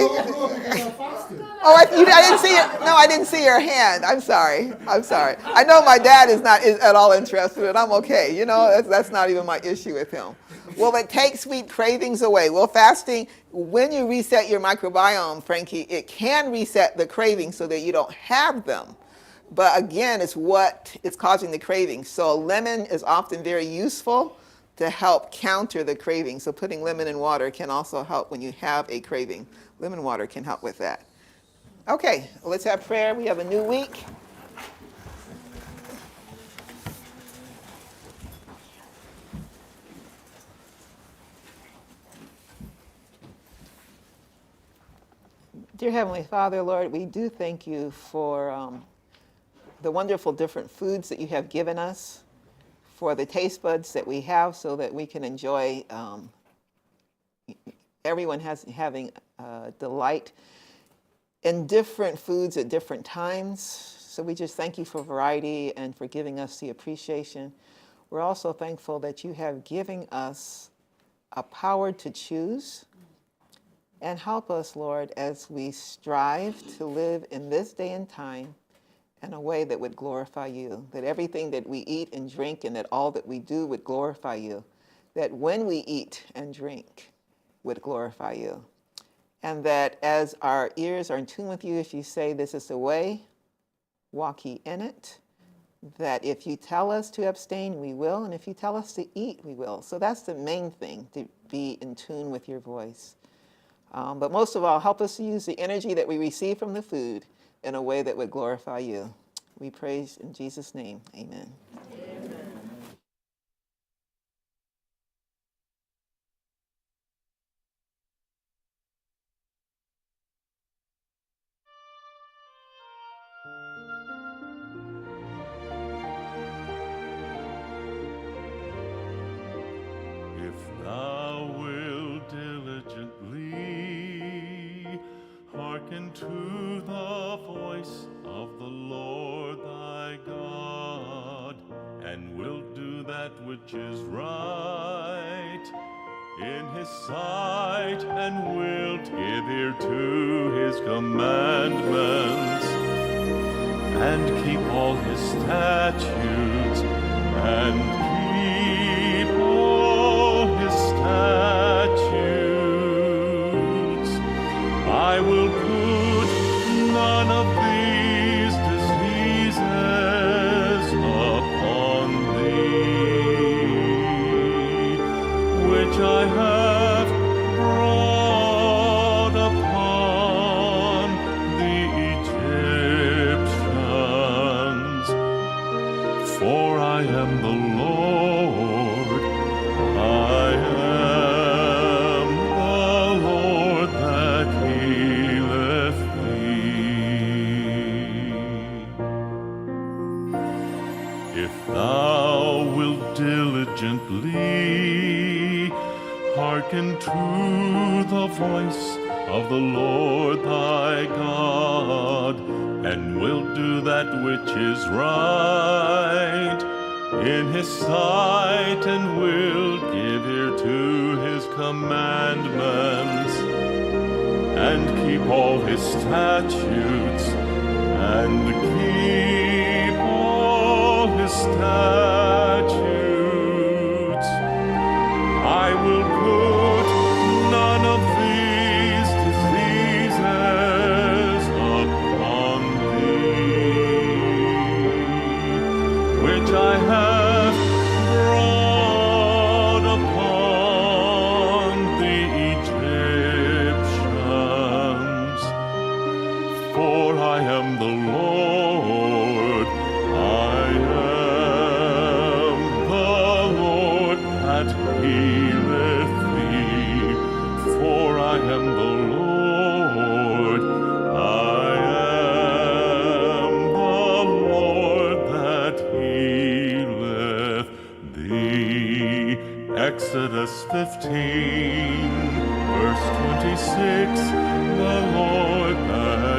Oh, I didn't see it. No, I didn't see your hand. I'm sorry. I know my dad is not at all interested, and I'm okay. You know, that's not even my issue with him. Well, it takes sweet cravings away. Well, fasting, when you reset your microbiome, Frankie, it can reset the cravings so that you don't have them. But again, it's what is causing the cravings. So lemon is often very useful to help counter the craving. So putting lemon in water can also help when you have a craving. Lemon water can help with that. Okay, let's have prayer. We have a new week. Dear Heavenly Father, Lord, we do thank you for the wonderful different foods that you have given us, for the taste buds that we have so that we can enjoy, everyone having delight in different foods at different times. So we just thank you for variety and for giving us the appreciation. We're also thankful that you have given us a power to choose. And help us, Lord, as we strive to live in this day and time in a way that would glorify you, that everything that we eat and drink and that all that we do would glorify you, that when we eat and drink would glorify you, and that as our ears are in tune with you, if you say this is the way, walk ye in it, that if you tell us to abstain, we will, and if you tell us to eat, we will. So that's the main thing, to be in tune with your voice. But most of all, help us to use the energy that we receive from the food in a way that would glorify you. We praise in Jesus' name. Amen. If thou wilt diligently hearken to the voice of the Lord thy God, and wilt do that which is right in his sight, and wilt give ear to his commandments, and keep all his statutes, and keep all his statutes, I will put none of these diseases upon thee, which I have brought upon the Egyptians. For I am the Lord, I am the Lord that healeth thee. If thou wilt diligently hearken to the voice of the Lord thy God, and wilt do that which is right in his sight, and wilt give ear to his commandments, and keep all his statutes, and keep all his statutes, I will put none of these diseases upon thee, which I have brought upon the Egyptians. For I am the Lord, I am the Lord that healeth thee. For I am the Lord, I am the Lord that healeth thee. Exodus 15, verse 26, the Lord that